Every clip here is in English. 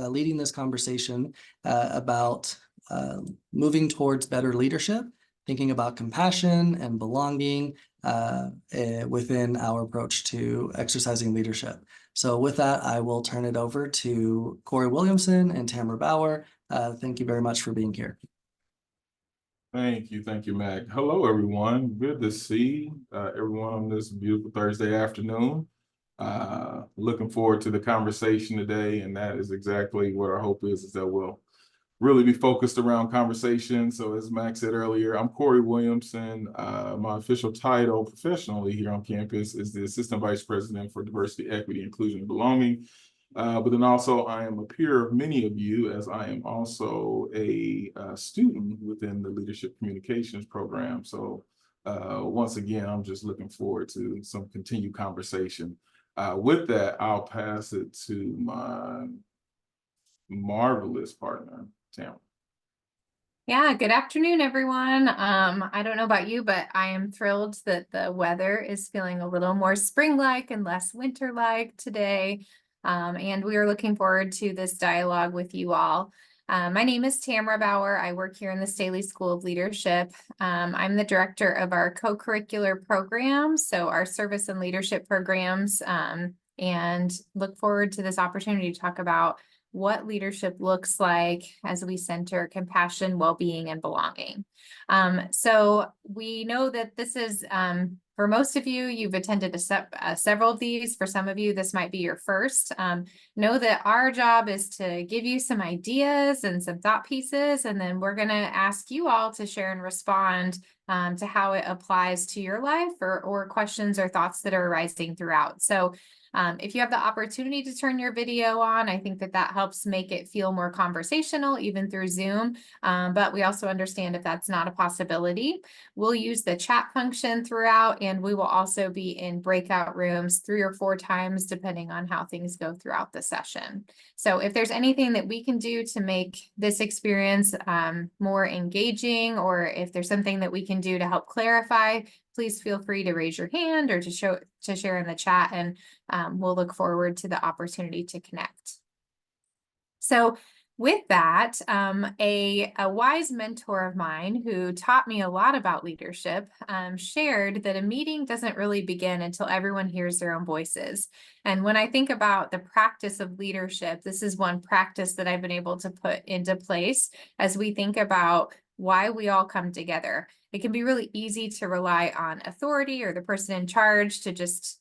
leading this conversation about moving towards better leadership, thinking about compassion and belonging within our approach to exercising leadership. So with that, I will turn it over to Corey Williamson and Tamara Bauer. Thank you very much for being here. Thank you, Mac. Hello, everyone. Good to see everyone on this beautiful Thursday afternoon. Looking forward to the conversation today, and that is exactly what our hope is that we'll really be focused around conversation. So as Mac said earlier, I'm Corey Williamson. My official title professionally here on campus is the Assistant Vice President for Diversity, Equity, Inclusion, and Belonging. But then also I am a peer of many of you, as I am also a student within the Leadership Communications program. So once again, I'm just looking forward to some continued conversation. With that, I'll pass it to my marvelous partner, Tamara. Yeah, good afternoon, everyone. I don't know about you, but I am thrilled that the weather is feeling a little more spring-like and less winter-like today. And we are looking forward to this dialogue with you all. My name is Tamara Bauer. I work here in the Staley School of Leadership. I'm the director of our co-curricular programs, so our service and leadership programs, and look forward to this opportunity to talk about what leadership looks like as we center compassion, well-being, and belonging. So we know that this is, for most of you, you've attended several of these. For some of you, this might be your first. Know that our job is to give you some ideas and some thought pieces, and then we're going to ask you all to share and respond to how it applies to your life or questions or thoughts that are arising throughout. So if you have the opportunity to turn your video on, I think that helps make it feel more conversational, even through Zoom. But we also understand if that's not a possibility, we'll use the chat function throughout, and we will also be in breakout rooms 3 or 4 times, depending on how things go throughout the session. So if there's anything that we can do to make this experience more engaging, or if there's something that we can do to help clarify, please feel free to raise your hand or to share in the chat, and we'll look forward to the opportunity to connect. So with that, a wise mentor of mine who taught me a lot about leadership shared that a meeting doesn't really begin until everyone hears their own voices. And when I think about the practice of leadership, this is one practice that I've been able to put into place as we think about why we all come together. It can be really easy to rely on authority or the person in charge to just,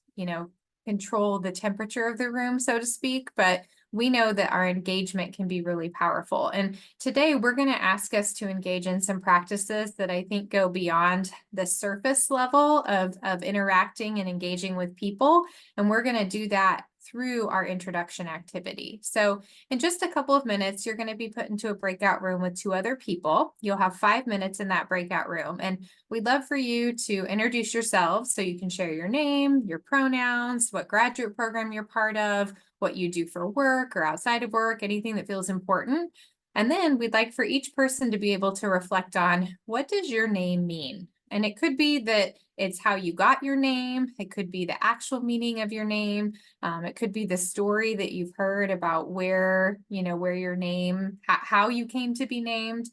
control the temperature of the room, so to speak. But we know that our engagement can be really powerful. And today we're going to ask us to engage in some practices that I think go beyond the surface level of interacting and engaging with people. And we're going to do that through our introduction activity. So in just a couple of minutes, you're going to be put into a breakout room with 2 other people. You'll have 5 minutes in that breakout room. And we'd love for you to introduce yourselves, so you can share your name, your pronouns, what graduate program you're part of, what you do for work or outside of work, anything that feels important. And then we'd like for each person to be able to reflect on, what does your name mean? And it could be that it's how you got your name. It could be the actual meaning of your name. It could be the story that you've heard about where your name, how you came to be named.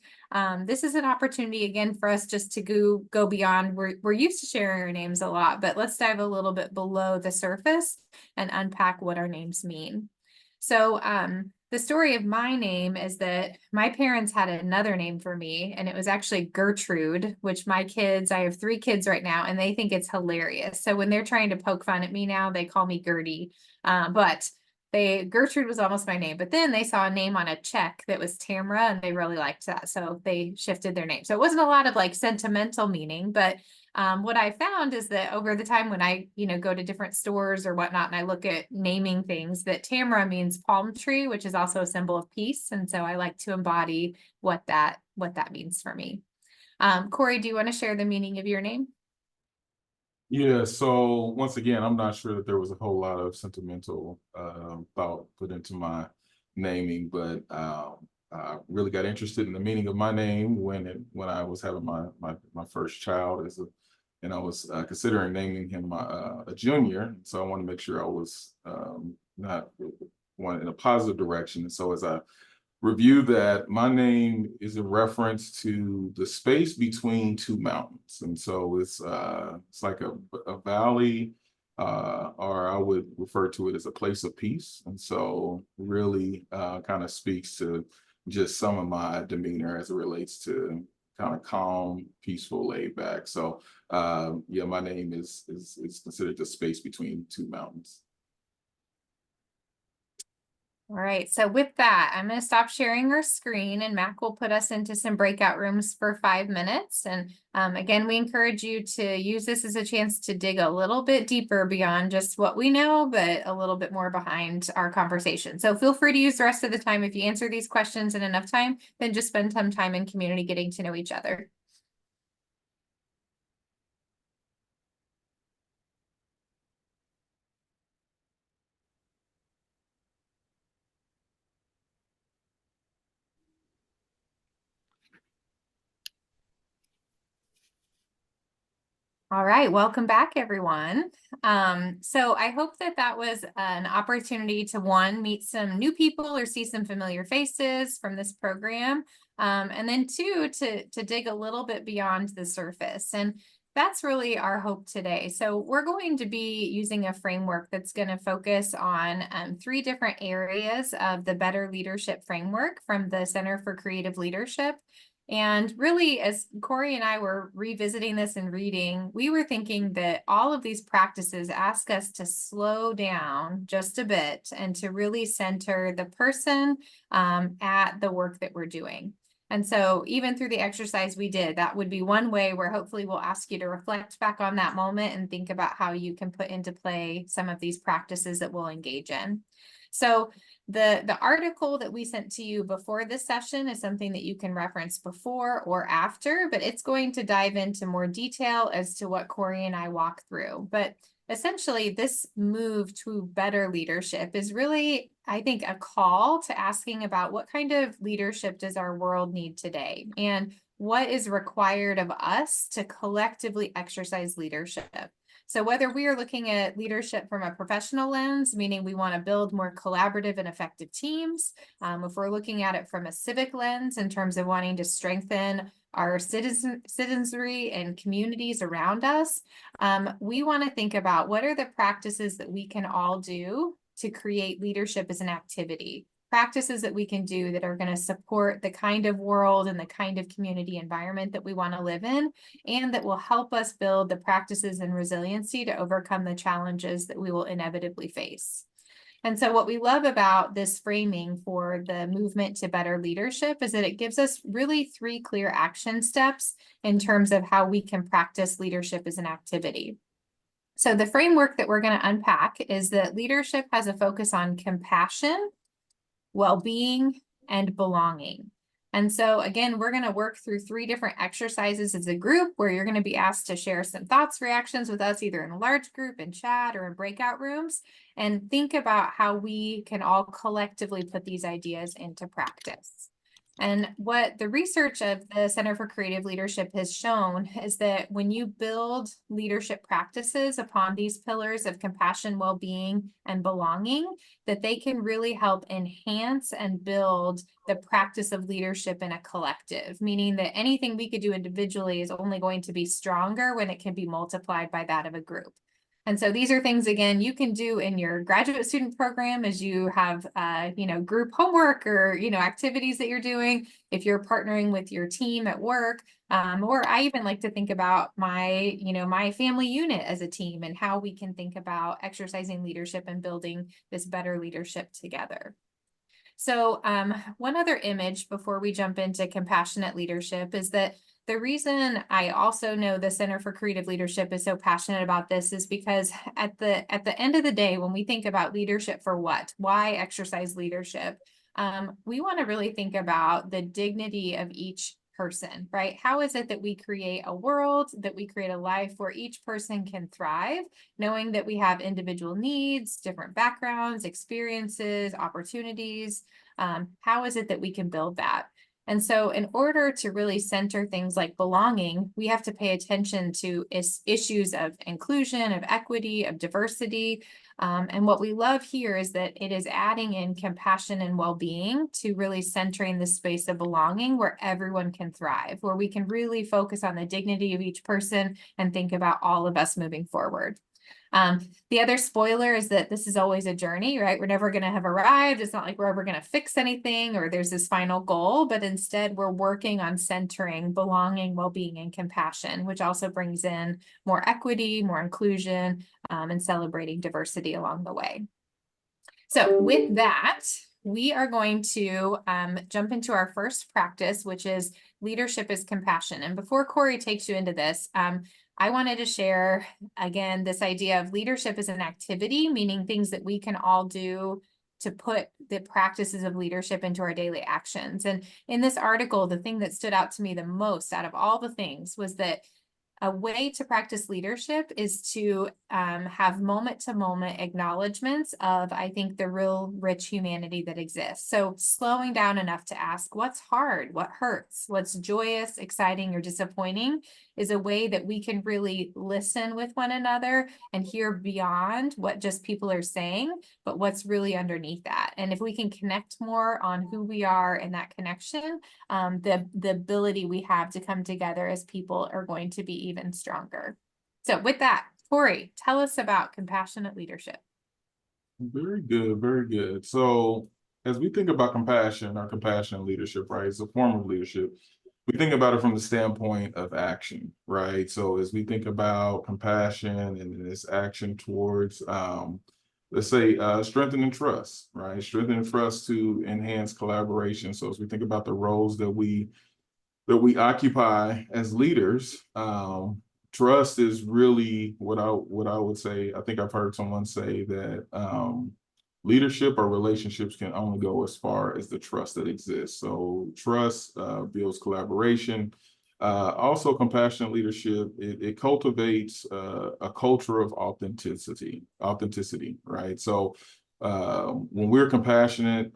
This is an opportunity, again, for us just to go beyond. We're used to sharing our names a lot, but let's dive a little bit below the surface and unpack what our names mean. So the story of my name is that my parents had another name for me, and it was actually Gertrude, which I have 3 kids right now, and they think it's hilarious. So when they're trying to poke fun at me now, they call me Gertie. But Gertrude was almost my name, but then they saw a name on a check that was Tamara, and they really liked that. So they shifted their name. So it wasn't a lot of sentimental meaning, but what I found is that over the time when I, go to different stores or whatnot, and I look at naming things, that Tamara means palm tree, which is also a symbol of peace. And so I like to embody what that means for me. Corey, do you want to share the meaning of your name? Yeah, so once again, I'm not sure that there was a whole lot of sentimental thought put into my naming, but I really got interested in the meaning of my name when I was having my first child and I was considering naming him a junior. So I want to make sure I was not one in a positive direction. And so as I review that, my name is a reference to the space between two mountains. And so it's like a valley, or I would refer to it as a place of peace. And so really kind of speaks to just some of my demeanor as it relates to kind of calm, peaceful, laid back. So yeah, my name is considered the space between two mountains. All right, so with that, I'm going to stop sharing our screen and Mac will put us into some breakout rooms for 5 minutes. And again, we encourage you to use this as a chance to dig a little bit deeper beyond just what we know, but a little bit more behind our conversation. So feel free to use the rest of the time. If you answer these questions in enough time, then just spend some time in community getting to know each other. All right, welcome back, everyone. So I hope that that was an opportunity to, one, meet some new people or see some familiar faces from this program, and then two, to dig a little bit beyond the surface. And that's really our hope today. So we're going to be using a framework that's going to focus on 3 different areas of the Better Leadership Framework from the Center for Creative Leadership. And really, as Corey and I were revisiting this and reading, we were thinking that all of these practices ask us to slow down just a bit and to really center the person at the work that we're doing. And so even through the exercise we did, that would be one way where hopefully we'll ask you to reflect back on that moment and think about how you can put into play some of these practices that we'll engage in. So the article that we sent to you before this session is something that you can reference before or after, but it's going to dive into more detail as to what Corey and I walk through. But essentially, this move to better leadership is really, I think, a call to asking about what kind of leadership does our world need today, and what is required of us to collectively exercise leadership. So whether we are looking at leadership from a professional lens, meaning we want to build more collaborative and effective teams, if we're looking at it from a civic lens in terms of wanting to strengthen our citizenry and communities around us, we want to think about what are the practices that we can all do to create leadership as an activity. Practices that we can do that are going to support the kind of world and the kind of community environment that we want to live in, and that will help us build the practices and resiliency to overcome the challenges that we will inevitably face. And so what we love about this framing for the movement to better leadership is that it gives us really 3 clear action steps in terms of how we can practice leadership as an activity. So the framework that we're going to unpack is that leadership has a focus on compassion, well-being, and belonging. And so again, we're going to work through 3 different exercises as a group where you're going to be asked to share some thoughts, reactions with us, either in a large group, in chat, or in breakout rooms, and think about how we can all collectively put these ideas into practice. And what the research of the Center for Creative Leadership has shown is that when you build leadership practices upon these pillars of compassion, well-being, and belonging, that they can really help enhance and build the practice of leadership in a collective, meaning that anything we could do individually is only going to be stronger when it can be multiplied by that of a group. And so these are things, again, you can do in your graduate student program as you have, group homework or, activities that you're doing. If you're partnering with your team at work, or I even like to think about my family unit as a team and how we can think about exercising leadership and building this better leadership together. So one other image before we jump into compassionate leadership is that the reason I also know the Center for Creative Leadership is so passionate about this is because at the end of the day, when we think about leadership for what, why exercise leadership, we want to really think about the dignity of each person, right? How is it that we create a world, that we create a life where each person can thrive, knowing that we have individual needs, different backgrounds, experiences, opportunities? How is it that we can build that? And so in order to really center things like belonging, we have to pay attention to issues of inclusion, of equity, of diversity. And what we love here is that it is adding in compassion and well-being to really centering the space of belonging where everyone can thrive, where we can really focus on the dignity of each person and think about all of us moving forward. The other spoiler is that this is always a journey, right? We're never going to have arrived. It's not like we're ever going to fix anything or there's this final goal, but instead we're working on centering belonging, well-being, and compassion, which also brings in more equity, more inclusion, and celebrating diversity along the way. So with that, we are going to jump into our first practice, which is leadership is compassion. And before Corey takes you into this, I wanted to share, again, this idea of leadership as an activity, meaning things that we can all do to put the practices of leadership into our daily actions. And in this article, the thing that stood out to me the most out of all the things was that a way to practice leadership is to have moment-to-moment acknowledgements of, I think, the real rich humanity that exists. So slowing down enough to ask what's hard, what hurts, what's joyous, exciting, or disappointing is a way that we can really listen with one another and hear beyond what just people are saying, but what's really underneath that. And if we can connect more on who we are in that connection, the ability we have to come together as people are going to be even stronger. So with that, Corey, tell us about compassionate leadership. Very good, very good. So as we think about compassion or compassionate leadership, right, it's a form of leadership. We think about it from the standpoint of action, right? So as we think about compassion and this action towards, let's say, strengthening trust, right? Strengthening trust to enhance collaboration. So as we think about the roles that we occupy as leaders, trust is really what I would say. I think I've heard someone say that leadership or relationships can only go as far as the trust that exists. So trust builds collaboration. Also, compassionate leadership, it cultivates a culture of authenticity, right? So when we're compassionate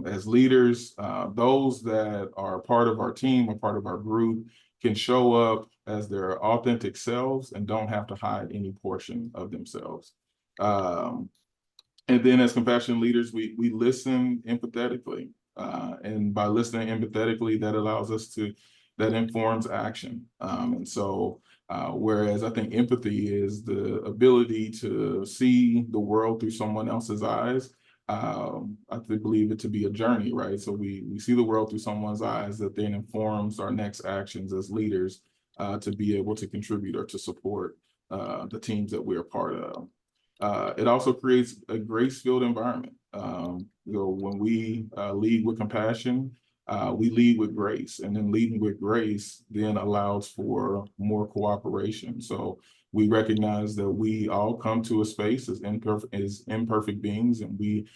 as leaders, those that are part of our team or part of our group can show up as their authentic selves and don't have to hide any portion of themselves. And then as compassionate leaders, we listen empathetically. And by listening empathetically, that allows us to, that informs action. And so, whereas I think empathy is the ability to see the world through someone else's eyes, I believe it to be a journey, right? So we see the world through someone's eyes that then informs our next actions as leaders to be able to contribute or to support the teams that we're a part of. It also creates a grace-filled environment. When we lead with compassion, we lead with grace, and then leading with grace then allows for more cooperation. So we recognize that we all come to a space as imperfect beings, and we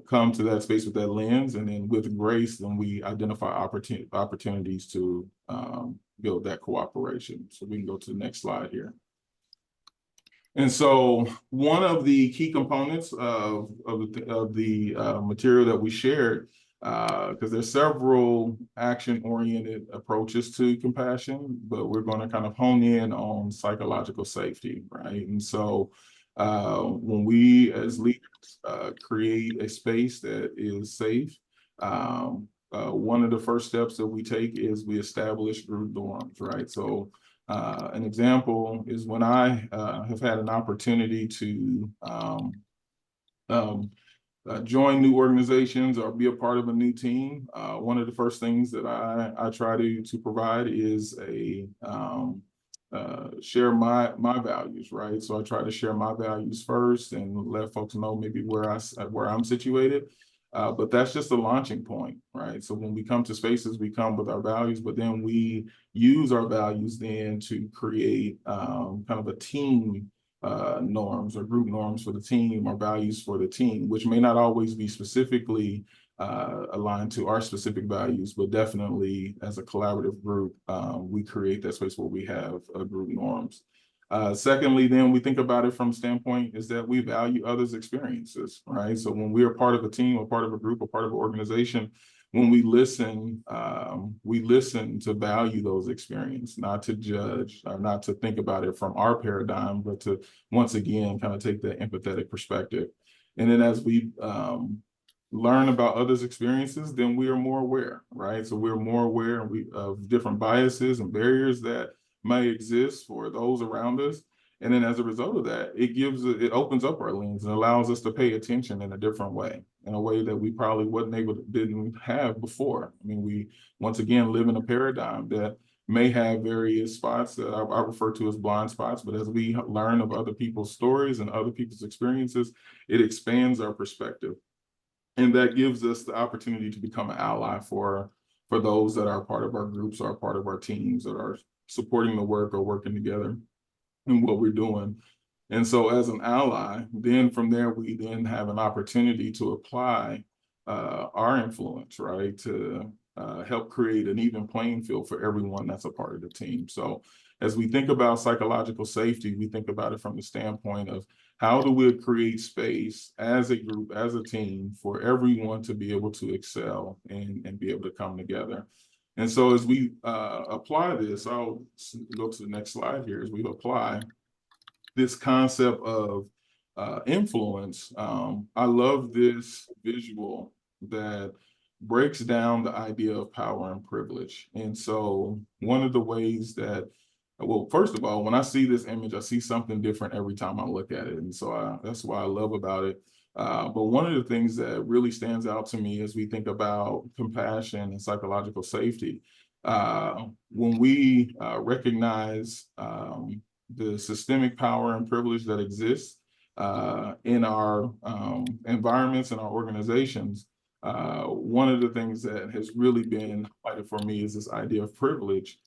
come to that space with that lens, and then with grace, then we identify opportunities to build that cooperation. So we can go to the next slide here. And so one of the key components of the material that we shared, because there's several action-oriented approaches to compassion, but we're going to kind of hone in on psychological safety, right? And so when we as leaders create a space that is safe, one of the first steps that we take is we establish group norms, right? So an example is when I have had an opportunity to join new organizations or be a part of a new team. One of the first things that I try to provide is a share my values, right? So I try to share my values first and let folks know maybe where I'm situated. But that's just a launching point, right? So when we come to spaces, we come with our values, but then we use our values then to create kind of a team norms or group norms for the team or values for the team, which may not always be specifically aligned to our specific values, but definitely as a collaborative group, we create that space where we have group norms. Secondly, then we think about it from standpoint is that we value others' experiences, right? So when we are part of a team or part of a group or part of an organization, when we listen to value those experiences, not to judge, or not to think about it from our paradigm, but to once again kind of take the empathetic perspective. And then as we learn about others' experiences, then we are more aware, right? So we're more aware of different biases and barriers that may exist for those around us. And then as a result of that, it opens up our lens and allows us to pay attention in a different way, in a way that we probably didn't have before. I mean, we once again live in a paradigm that may have various spots that I refer to as blind spots, but as we learn of other people's stories and other people's experiences, it expands our perspective. And that gives us the opportunity to become an ally for those that are part of our groups, or part of our teams, that are supporting the work or working together in what we're doing. And so as an ally, then from there, we then have an opportunity to apply our influence, right, to help create an even playing field for everyone that's a part of the team. So as we think about psychological safety, we think about it from the standpoint of how do we create space as a group, as a team, for everyone to be able to excel and be able to come together. And so as we apply this, I'll go to the next slide here, as we apply this concept of influence. I love this visual that breaks down the idea of power and privilege. And so one of the ways that, well, first of all, when I see this image, I see something different every time I look at it. And so that's what I love about it. But one of the things that really stands out to me as we think about compassion and psychological safety, when we recognize the systemic power and privilege that exists in our environments and our organizations, one of the things that has really been highlighted for me is this idea of privilege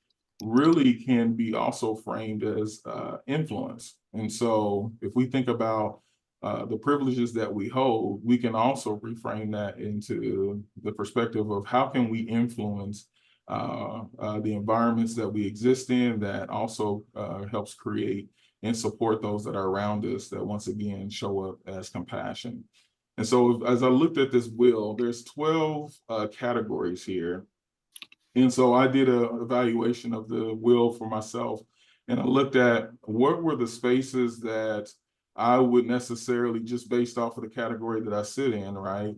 really can be also framed as influence. And so if we think about the privileges that we hold, we can also reframe that into the perspective of how can we influence the environments that we exist in, that also helps create and support those that are around us, that once again show up as compassion. And so as I looked at this wheel, there's 12 categories here. And so I did an evaluation of the wheel for myself, and I looked at what were the spaces that I would necessarily, just based off of the category that I sit in, right,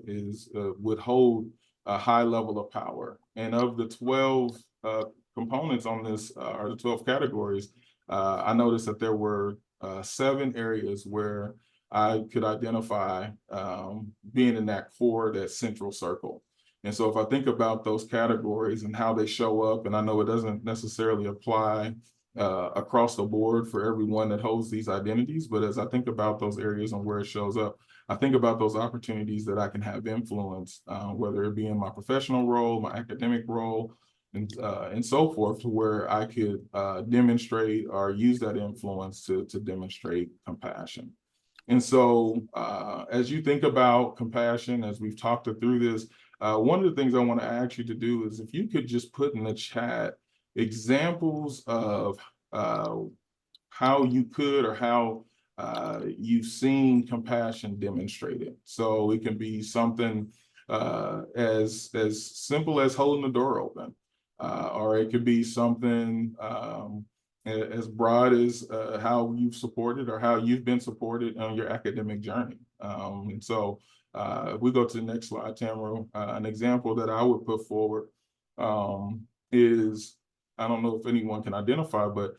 would hold a high level of power. And of the 12 components on this, or the 12 categories, I noticed that there were 7 areas where I could identify being in that core, that central circle. And so if I think about those categories and how they show up, and I know it doesn't necessarily apply across the board for everyone that holds these identities, but as I think about those areas and where it shows up, I think about those opportunities that I can have influence, whether it be in my professional role, my academic role, and so forth, to where I could demonstrate or use that influence to demonstrate compassion. And so as you think about compassion, as we've talked through this, one of the things I want to ask you to do is if you could just put in the chat examples of how you could, or how you've seen compassion demonstrated. So it can be something as simple as holding the door open, or it could be something as broad as how you've supported or how you've been supported on your academic journey. And so if we go to the next slide, Tamara, an example that I would put forward is, I don't know if anyone can identify, but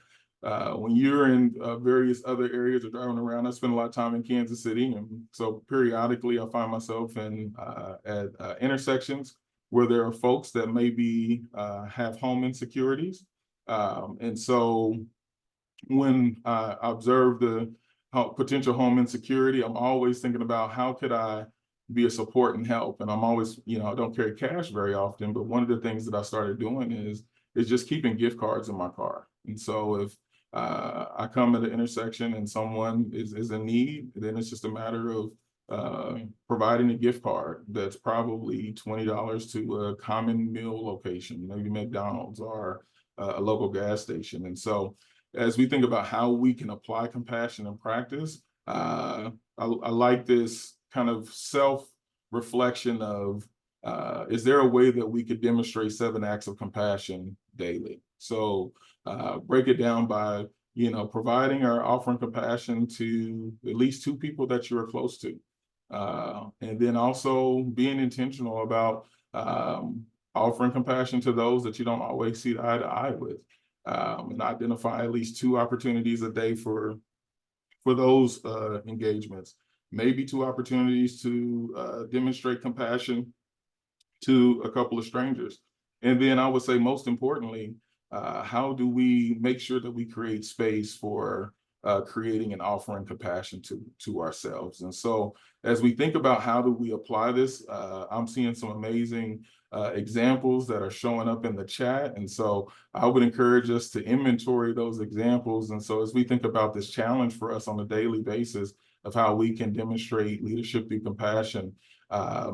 when you're in various other areas or driving around, I spend a lot of time in Kansas City. And so periodically I find myself at intersections where there are folks that maybe have home insecurities. And so when I observe the potential home insecurity, I'm always thinking about how could I be a support and help. And I'm always, I don't carry cash very often, but one of the things that I started doing is just keeping gift cards in my car. And so if I come at an intersection and someone is in need, then it's just a matter of providing a gift card that's probably $20 to a common meal location, maybe McDonald's or a local gas station. And so as we think about how we can apply compassion in practice, I like this kind of self-reflection of Is there a way that we could demonstrate 7 acts of compassion daily? So break it down by, providing or offering compassion to at least 2 people that you are close to. And then also being intentional about offering compassion to those that you don't always see eye to eye with. And identify at least 2 opportunities a day for those engagements. Maybe 2 opportunities to demonstrate compassion to a couple of strangers. And then I would say, most importantly, how do we make sure that we create space for creating and offering compassion to ourselves? And so as we think about how do we apply this, I'm seeing some amazing examples that are showing up in the chat. And so I would encourage us to inventory those examples. And so as we think about this challenge for us on a daily basis of how we can demonstrate leadership through compassion,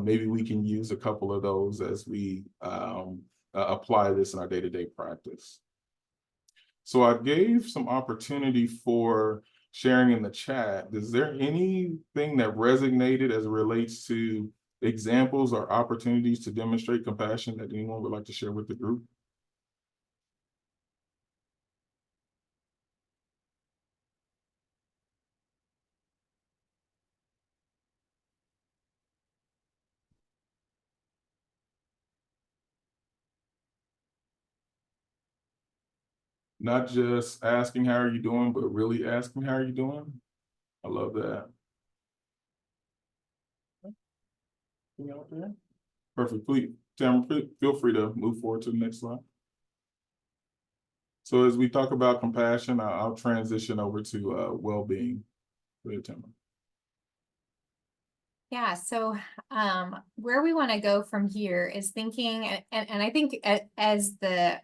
maybe we can use a couple of those as we apply this in our day-to-day practice. So I gave some opportunity for sharing in the chat. Is there anything that resonated as it relates to examples or opportunities to demonstrate compassion that anyone would like to share with the group? Not just asking how are you doing, but really asking how are you doing. I love that. Anything out there? Perfect. Please, Tamara, feel free to move forward to the next slide. So as we talk about compassion, I'll transition over to well-being. Go ahead, Tamara. Yeah, so where we want to go from here is thinking, and I think as the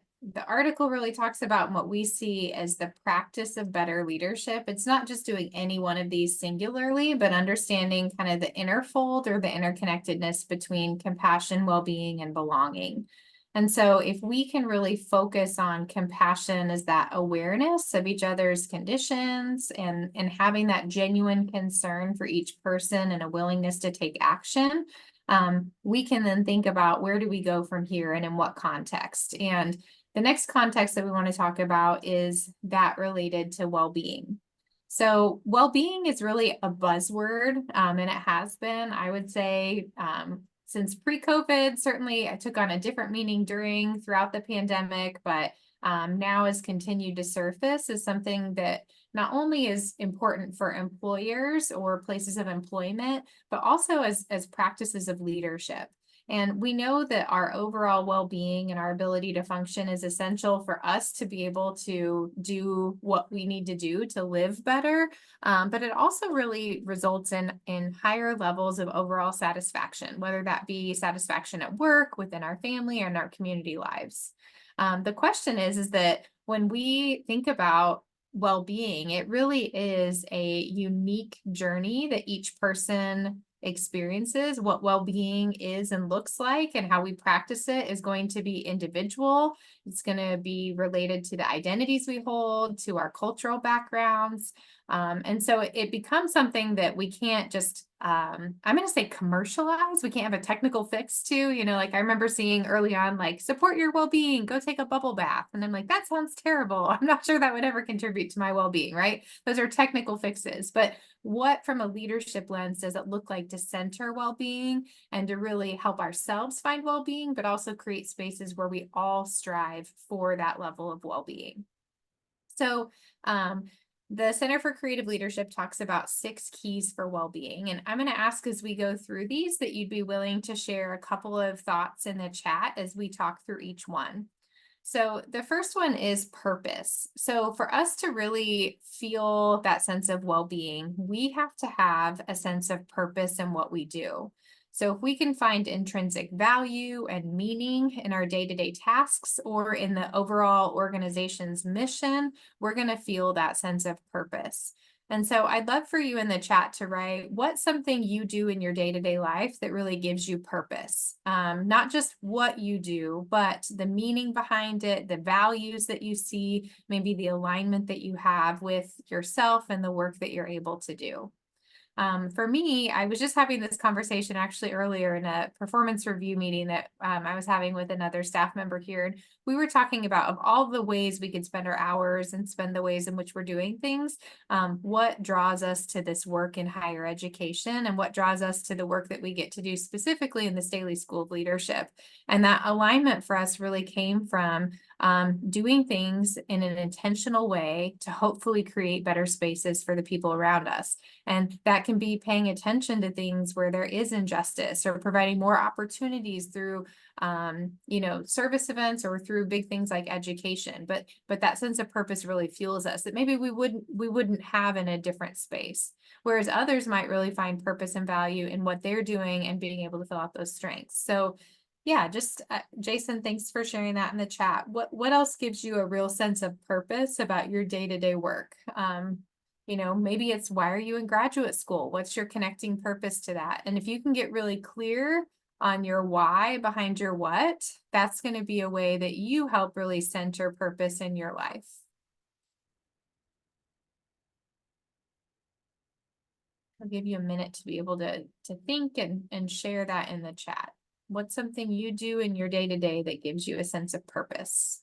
article really talks about what we see as the practice of better leadership, it's not just doing any one of these singularly, but understanding kind of the interfold or the interconnectedness between compassion, well-being, and belonging. And so if we can really focus on compassion as that awareness of each other's conditions and having that genuine concern for each person and a willingness to take action, we can then think about where do we go from here and in what context. And the next context that we want to talk about is that related to well-being. So well-being is really a buzzword, and it has been, I would say, since pre-COVID. Certainly I took on a different meaning throughout the pandemic, but now has continued to surface as something that not only is important for employers or places of employment, but also as practices of leadership. And we know that our overall well-being and our ability to function is essential for us to be able to do what we need to do to live better. But it also really results in higher levels of overall satisfaction, whether that be satisfaction at work, within our family, or in our community lives. The question is that when we think about well-being, it really is a unique journey that each person experiences. What well-being is and looks like and how we practice it is going to be individual. It's going to be related to the identities we hold, to our cultural backgrounds. And so it becomes something that we can't just, I'm going to say commercialize. We can't have a technical fix to, like I remember seeing early on, like support your well-being, go take a bubble bath. And I'm like, that sounds terrible. I'm not sure that would ever contribute to my well-being, right? Those are technical fixes. But what from a leadership lens does it look like to center well-being and to really help ourselves find well-being, but also create spaces where we all strive for that level of well-being? So, the Center for Creative Leadership talks about 6 keys for well-being. And I'm going to ask as we go through these that you'd be willing to share a couple of thoughts in the chat as we talk through each one. So the first one is purpose. So for us to really feel that sense of well-being, we have to have a sense of purpose in what we do. So if we can find intrinsic value and meaning in our day-to-day tasks or in the overall organization's mission, we're going to feel that sense of purpose. And so I'd love for you in the chat to write what's something you do in your day-to-day life that really gives you purpose. Not just what you do, but the meaning behind it, the values that you see, maybe the alignment that you have with yourself and the work that you're able to do. For me, I was just having this conversation actually earlier in a performance review meeting that I was having with another staff member here. And we were talking about of all the ways we could spend our hours and spend the ways in which we're doing things, what draws us to this work in higher education and what draws us to the work that we get to do specifically in the Staley School of Leadership. And that alignment for us really came from doing things in an intentional way to hopefully create better spaces for the people around us. And that can be paying attention to things where there is injustice or providing more opportunities through, service events or through big things like education. But that sense of purpose really fuels us that maybe we wouldn't have in a different space. Whereas others might really find purpose and value in what they're doing and being able to fill out those strengths. So yeah, just Jason, thanks for sharing that in the chat. What else gives you a real sense of purpose about your day-to-day work? Maybe it's why are you in graduate school? What's your connecting purpose to that? And if you can get really clear on your why behind your what, that's going to be a way that you help really center purpose in your life. I'll give you a minute to be able to think and share that in the chat. What's something you do in your day-to-day that gives you a sense of purpose?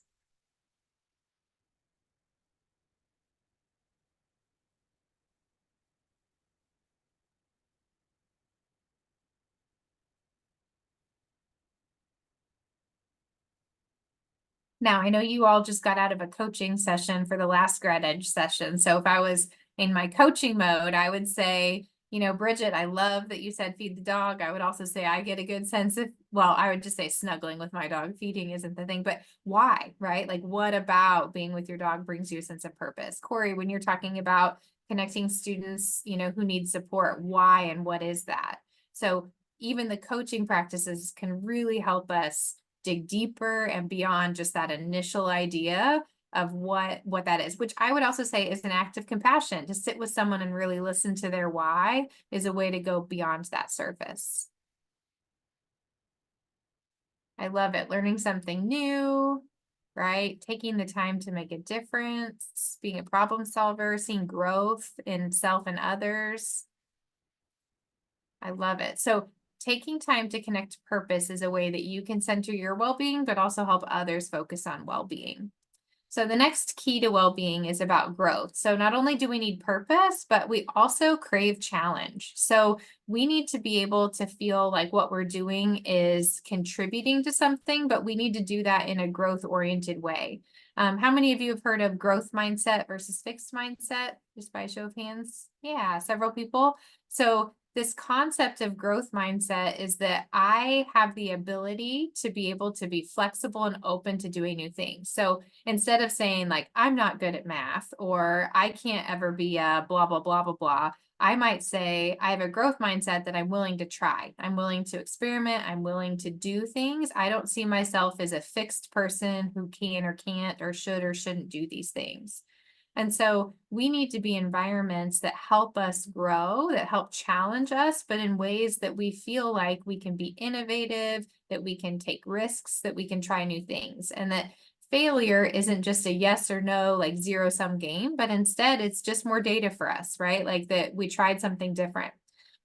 Now, I know you all just got out of a coaching session for the last Grad Edge session. So if I was in my coaching mode, I would say, Bridget, I love that you said feed the dog. I would also say I get a good sense of, well, I would just say snuggling with my dog. Feeding isn't the thing, but why, right? Like what about being with your dog brings you a sense of purpose? Corey, when you're talking about connecting students, who need support, why and what is that? So even the coaching practices can really help us dig deeper and beyond just that initial idea of what that is, which I would also say is an act of compassion. To sit with someone and really listen to their why is a way to go beyond that surface. I love it. Learning something new, right? Taking the time to make a difference, being a problem solver, seeing growth in self and others. I love it. So taking time to connect to purpose is a way that you can center your well-being, but also help others focus on well-being. So the next key to well-being is about growth. So not only do we need purpose, but we also crave challenge. So we need to be able to feel like what we're doing is contributing to something, but we need to do that in a growth-oriented way. How many of you have heard of growth mindset versus fixed mindset? Just by a show of hands. Yeah, several people. So this concept of growth mindset is that I have the ability to be able to be flexible and open to doing new things. So instead of saying like, I'm not good at math or I can't ever be a blah, blah, blah, blah, blah, I might say I have a growth mindset that I'm willing to try. I'm willing to experiment. I'm willing to do things. I don't see myself as a fixed person who can or can't or should or shouldn't do these things. And so we need to be environments that help us grow, that help challenge us, but in ways that we feel like we can be innovative, that we can take risks, that we can try new things, and that failure isn't just a yes or no, like zero-sum game, but instead it's just more data for us, right? Like that we tried something different.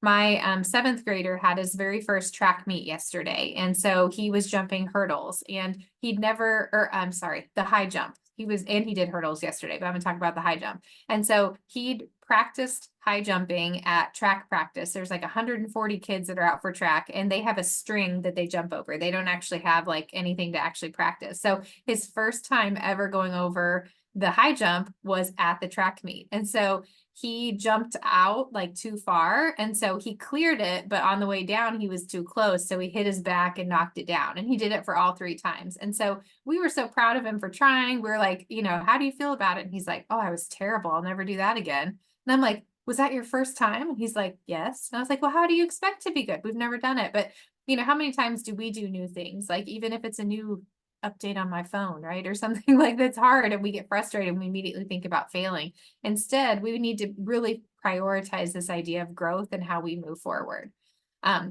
My seventh grader had his very first track meet yesterday. And so he was jumping hurdles and he'd never, or I'm sorry, the high jump. He did hurdles yesterday, but I'm gonna talk about the high jump. And so he'd practiced high jumping at track practice. There's like 140 kids that are out for track and they have a string that they jump over. They don't actually have like anything to actually practice. So his first time ever going over the high jump was at the track meet. And so he jumped out like too far. And so he cleared it, but on the way down, he was too close. So he hit his back and knocked it down. And he did it for all 3 times. And so we were so proud of him for trying. We're like, how do you feel about it? And he's like, oh, I was terrible. I'll never do that again. And I'm like, was that your first time? And he's like, yes. And I was like, well, how do you expect to be good? We've never done it. But how many times do we do new things? Like even if it's a new update on my phone, right? Or something like that's hard and we get frustrated and we immediately think about failing. Instead, we need to really prioritize this idea of growth and how we move forward.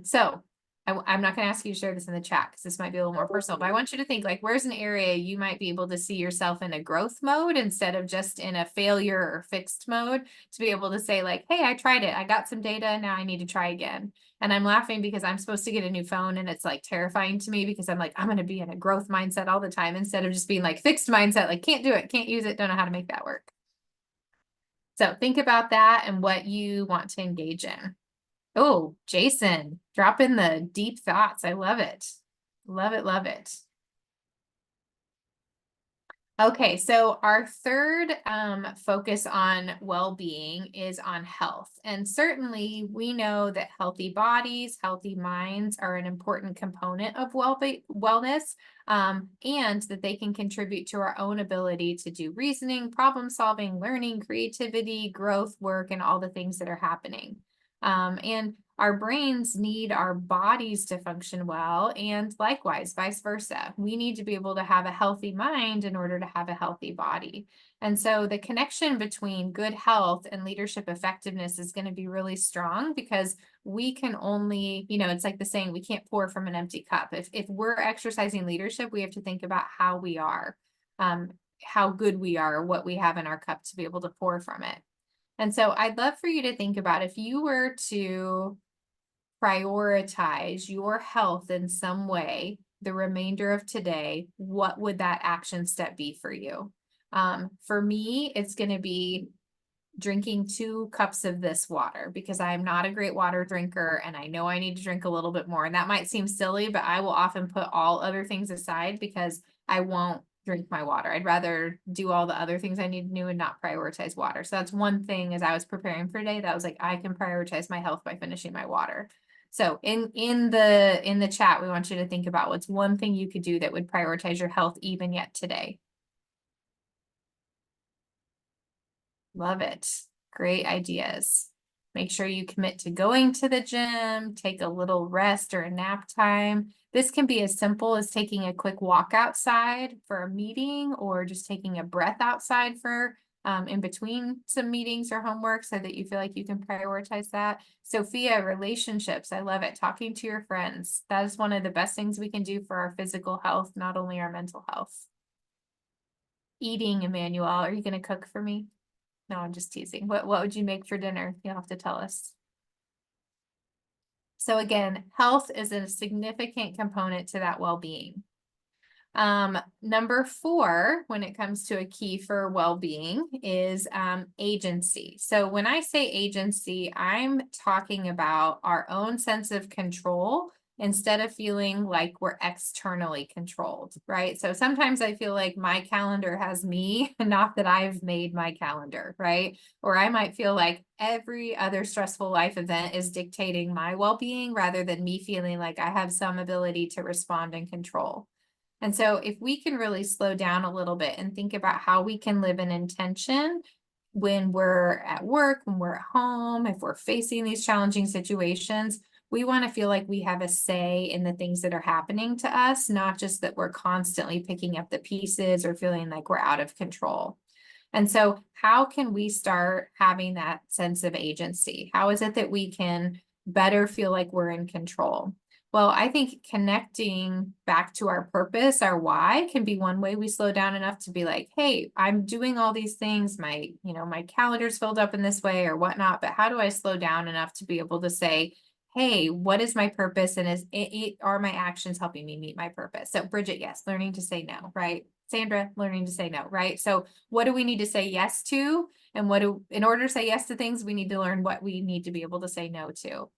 So I'm not going to ask you to share this in the chat because this might be a little more personal, but I want you to think like, where's an area you might be able to see yourself in a growth mode instead of just in a failure or fixed mode, to be able to say like, hey, I tried it. I got some data. Now I need to try again. And I'm laughing because I'm supposed to get a new phone and it's like terrifying to me because I'm like, I'm going to be in a growth mindset all the time instead of just being like fixed mindset, like can't do it, can't use it, don't know how to make that work. So think about that and what you want to engage in. Oh, Jason, drop in the deep thoughts. I love it. Love it, love it. Okay, so our third focus on well-being is on health. And certainly we know that healthy bodies, healthy minds are an important component of wellness, and that they can contribute to our own ability to do reasoning, problem solving, learning, creativity, growth, work, and all the things that are happening. And our brains need our bodies to function well, and likewise, vice versa. We need to be able to have a healthy mind in order to have a healthy body. And so the connection between good health and leadership effectiveness is going to be really strong because we can only, it's like the saying, we can't pour from an empty cup. If we're exercising leadership, we have to think about how we are, how good we are, what we have in our cup to be able to pour from it. And so I'd love for you to think about if you were to prioritize your health in some way the remainder of today, what would that action step be for you? For me, it's going to be drinking 2 cups of this water because I'm not a great water drinker and I know I need to drink a little bit more. And that might seem silly, but I will often put all other things aside because I won't drink my water. I'd rather do all the other things I need to do and not prioritize water. So that's one thing as I was preparing for today that was like, I can prioritize my health by finishing my water. So in the chat, we want you to think about what's one thing you could do that would prioritize your health even yet today. Love it. Great ideas. Make sure you commit to going to the gym, take a little rest or a nap time. This can be as simple as taking a quick walk outside for a meeting or just taking a breath outside for in between some meetings or homework so that you feel like you can prioritize that. Sophia, relationships. I love it. Talking to your friends. That is one of the best things we can do for our physical health, not only our mental health. Eating, Emmanuel. Are you going to cook for me? No, I'm just teasing. What would you make for dinner? You'll have to tell us. So again, health is a significant component to that well-being. Number 4, when it comes to a key for well-being is agency. So when I say agency, I'm talking about our own sense of control instead of feeling like we're externally controlled, right? So sometimes I feel like my calendar has me, not that I've made my calendar, right? Or I might feel like every other stressful life event is dictating my well-being rather than me feeling like I have some ability to respond and control. And so if we can really slow down a little bit and think about how we can live in intention when we're at work, when we're at home, if we're facing these challenging situations, we want to feel like we have a say in the things that are happening to us, not just that we're constantly picking up the pieces or feeling like we're out of control. And so how can we start having that sense of agency? How is it that we can better feel like we're in control? Well, I think connecting back to our purpose, our why, can be one way we slow down enough to be like, hey, I'm doing all these things. My calendar's filled up in this way or whatnot, but how do I slow down enough to be able to say, hey, what is my purpose? And are my actions helping me meet my purpose? So Bridget, yes, learning to say no, right? Sandra, learning to say no, right? So what do we need to say yes to? And in order to say yes to things, we need to learn what we need to be able to say no to.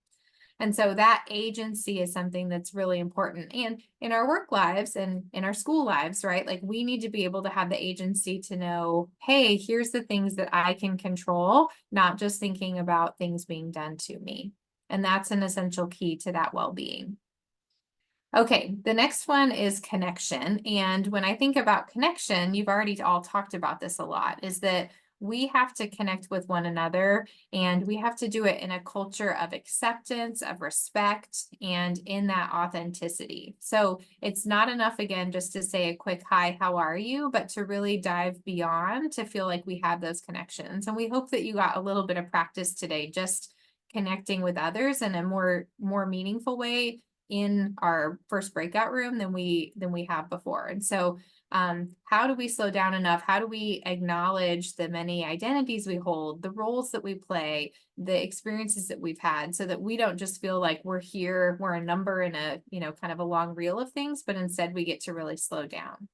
And so that agency is something that's really important. And in our work lives and in our school lives, right? Like we need to be able to have the agency to know, hey, here's the things that I can control, not just thinking about things being done to me. And that's an essential key to that well-being. Okay, the next one is connection. And when I think about connection, you've already all talked about this a lot, is that we have to connect with one another and we have to do it in a culture of acceptance, of respect, and in that authenticity. So it's not enough, again, just to say a quick, hi, how are you? But to really dive beyond to feel like we have those connections. And we hope that you got a little bit of practice today, just connecting with others in a more meaningful way, in our first breakout room than we have before. And so how do we slow down enough? How do we acknowledge the many identities we hold, the roles that we play, the experiences that we've had, so that we don't just feel like we're here, we're a number in a, kind of a long reel of things, but instead we get to really slow down.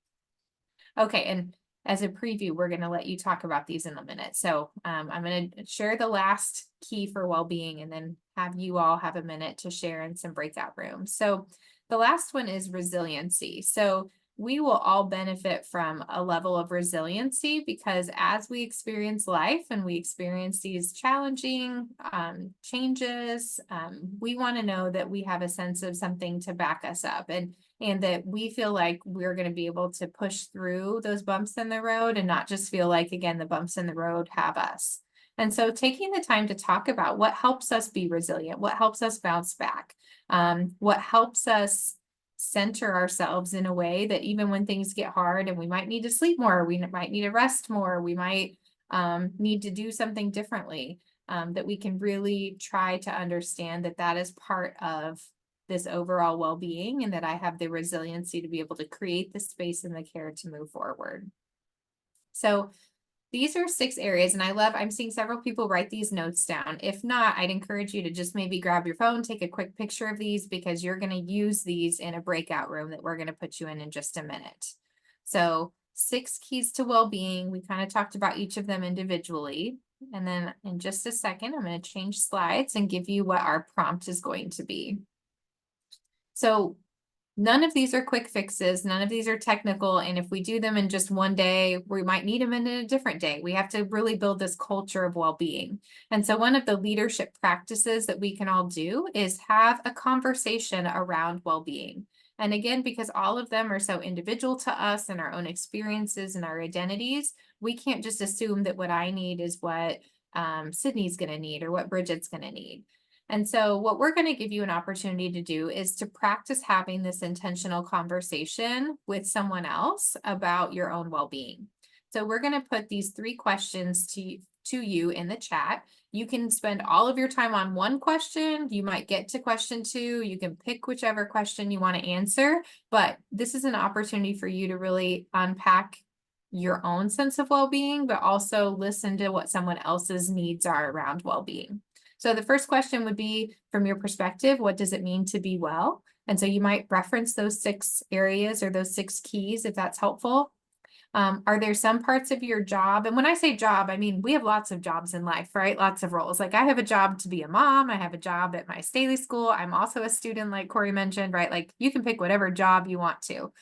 Okay, and as a preview, we're going to let you talk about these in a minute. So I'm going to share the last key for well-being and then have you all have a minute to share in some breakout rooms. So the last one is resiliency. So we will all benefit from a level of resiliency because as we experience life and we experience these challenging changes, we want to know that we have a sense of something to back us up and that we feel like we're going to be able to push through those bumps in the road and not just feel like, again, the bumps in the road have us. And so taking the time to talk about what helps us be resilient, what helps us bounce back, what helps us center ourselves in a way that even when things get hard and we might need to sleep more, we might need to rest more, we might need to do something differently, that we can really try to understand that that is part of this overall well-being and that I have the resiliency to be able to create the space and the care to move forward. So these are 6 areas, and I'm seeing several people write these notes down. If not, I'd encourage you to just maybe grab your phone, take a quick picture of these because you're going to use these in a breakout room that we're going to put you in just a minute. So 6 keys to well-being. We kind of talked about each of them individually. And then in just a second, I'm going to change slides and give you what our prompt is going to be. So none of these are quick fixes. None of these are technical. And if we do them in just one day, we might need them in a different day. We have to really build this culture of well-being. And so one of the leadership practices that we can all do is have a conversation around well-being. And again, because all of them are so individual to us and our own experiences and our identities, we can't just assume that what I need is what Sydney's going to need or what Bridget's going to need. And so what we're going to give you an opportunity to do is to practice having this intentional conversation with someone else about your own well-being. So we're going to put these 3 questions to you in the chat. You can spend all of your time on one question. You might get to question 2. You can pick whichever question you want to answer, but this is an opportunity for you to really unpack your own sense of well-being, but also listen to what someone else's needs are around well-being. So the first question would be, from your perspective, what does it mean to be well? And so you might reference those 6 areas or those 6 keys, if that's helpful. Are there some parts of your job? And when I say job, I mean, we have lots of jobs in life, right? Lots of roles. Like I have a job to be a mom. I have a job at my Staley school. I'm also a student, like Corey mentioned, right? Like you can pick whatever job you want to.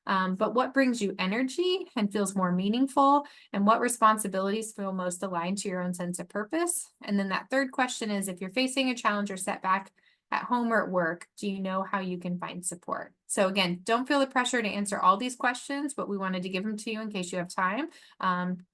But what brings you energy and feels more meaningful, and what responsibilities feel most aligned to your own sense of purpose? And then that third question is, if you're facing a challenge or setback at home or at work, do you know how you can find support? So again, don't feel the pressure to answer all these questions, but we wanted to give them to you in case you have time.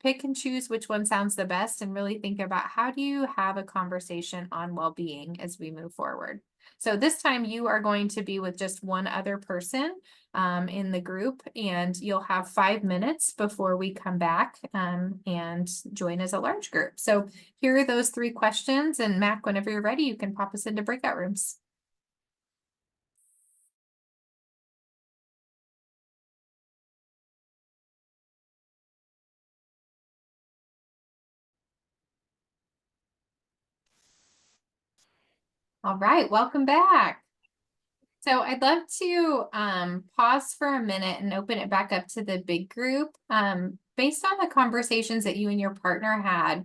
Pick and choose which one sounds the best and really think about how do you have a conversation on well-being as we move forward. So this time you are going to be with just one other person in the group, and you'll have 5 minutes before we come back and join as a large group. So here are those 3 questions, and Mac, whenever you're ready, you can pop us into breakout rooms. All right, welcome back. So I'd love to pause for a minute and open it back up to the big group. Based on the conversations that you and your partner had,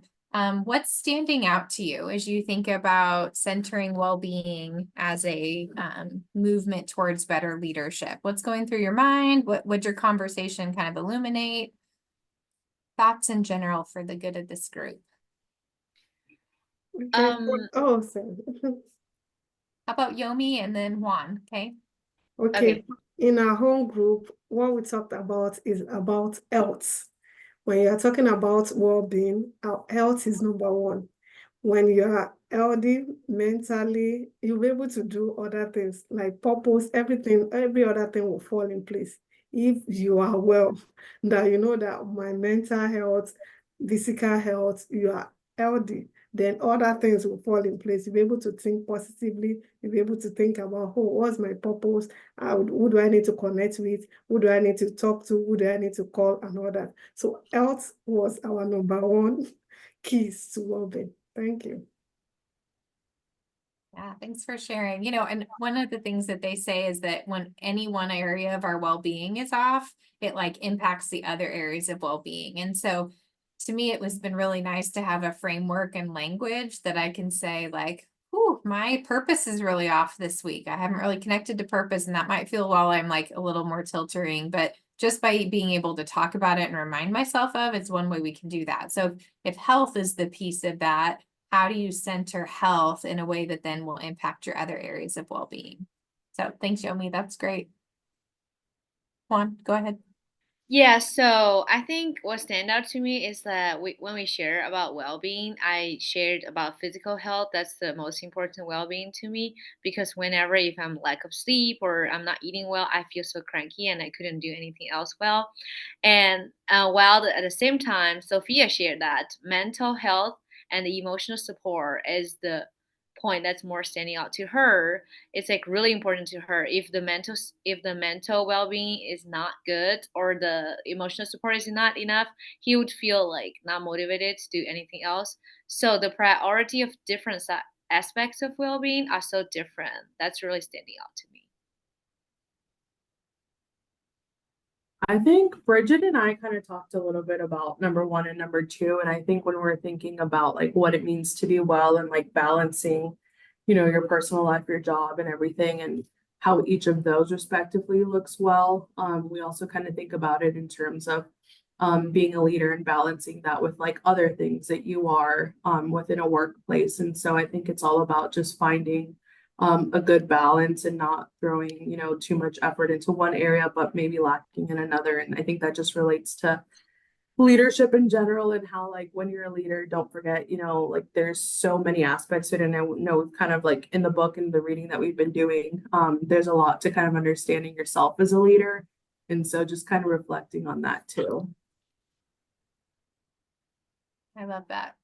what's standing out to you as you think about centering well-being as a movement towards better leadership? What's going through your mind? What would your conversation kind of illuminate? Thoughts in general for the good of this group. Okay. Oh, sorry. How about Yomi and then Juan, okay? Okay. In our home group, what we talked about is about health. When you're talking about well-being, our health is number 1. When you are healthy mentally, you'll be able to do other things like purpose, everything, every other thing will fall in place. If you are well, that you know that my mental health, physical health, you are healthy, then other things will fall in place. You'll be able to think positively. You'll be able to think about, oh, what's my purpose? Who do I need to connect with? Who do I need to talk to? Who do I need to call and all that? So health was our number one keys to well-being. Thank you. Yeah, thanks for sharing. You know, and one of the things that they say is that when any one area of our well-being is off, it like impacts the other areas of well-being. And so to me, it was been really nice to have a framework and language that I can say like, "Ooh, my purpose is really off this week. I haven't really connected to purpose." And that might feel while I'm like a little more tiltering, but just by being able to talk about it and remind myself of, it's one way we can do that. So if health is the piece of that, how do you center health in a way that then will impact your other areas of well-being? So thanks, Yomi. That's great. Juan, go ahead. Yeah, so I think what stand out to me is that when we share about well-being, I shared about physical health. That's the most important well-being to me because whenever if I'm lack of sleep or I'm not eating well, I feel so cranky and I couldn't do anything else well. And while at the same time, Sophia shared that mental health and the emotional support is the point that's more standing out to her. It's like really important to her. If the mental well-being is not good or the emotional support is not enough, he would feel like not motivated to do anything else. So the priority of different aspects of well-being are so different. That's really standing out to me. I think Bridget and I kind of talked a little bit about number one and number two. And I think when we're thinking about like what it means to be well and like balancing, you know, your personal life, your job and everything and how each of those respectively looks well. We also kind of think about it in terms of being a leader and balancing that with like other things that you are within a workplace. And so I think it's all about just finding a good balance and not throwing, you know, too much effort into one area, but maybe lacking in another. And I think that just relates to leadership in general and how like when you're a leader, don't forget, you know, like there's so many aspects to it. And I know kind of like in the book and the reading that we've been doing, there's a lot to kind of understanding yourself as a leader. And so just kind of reflecting on that too. I love that.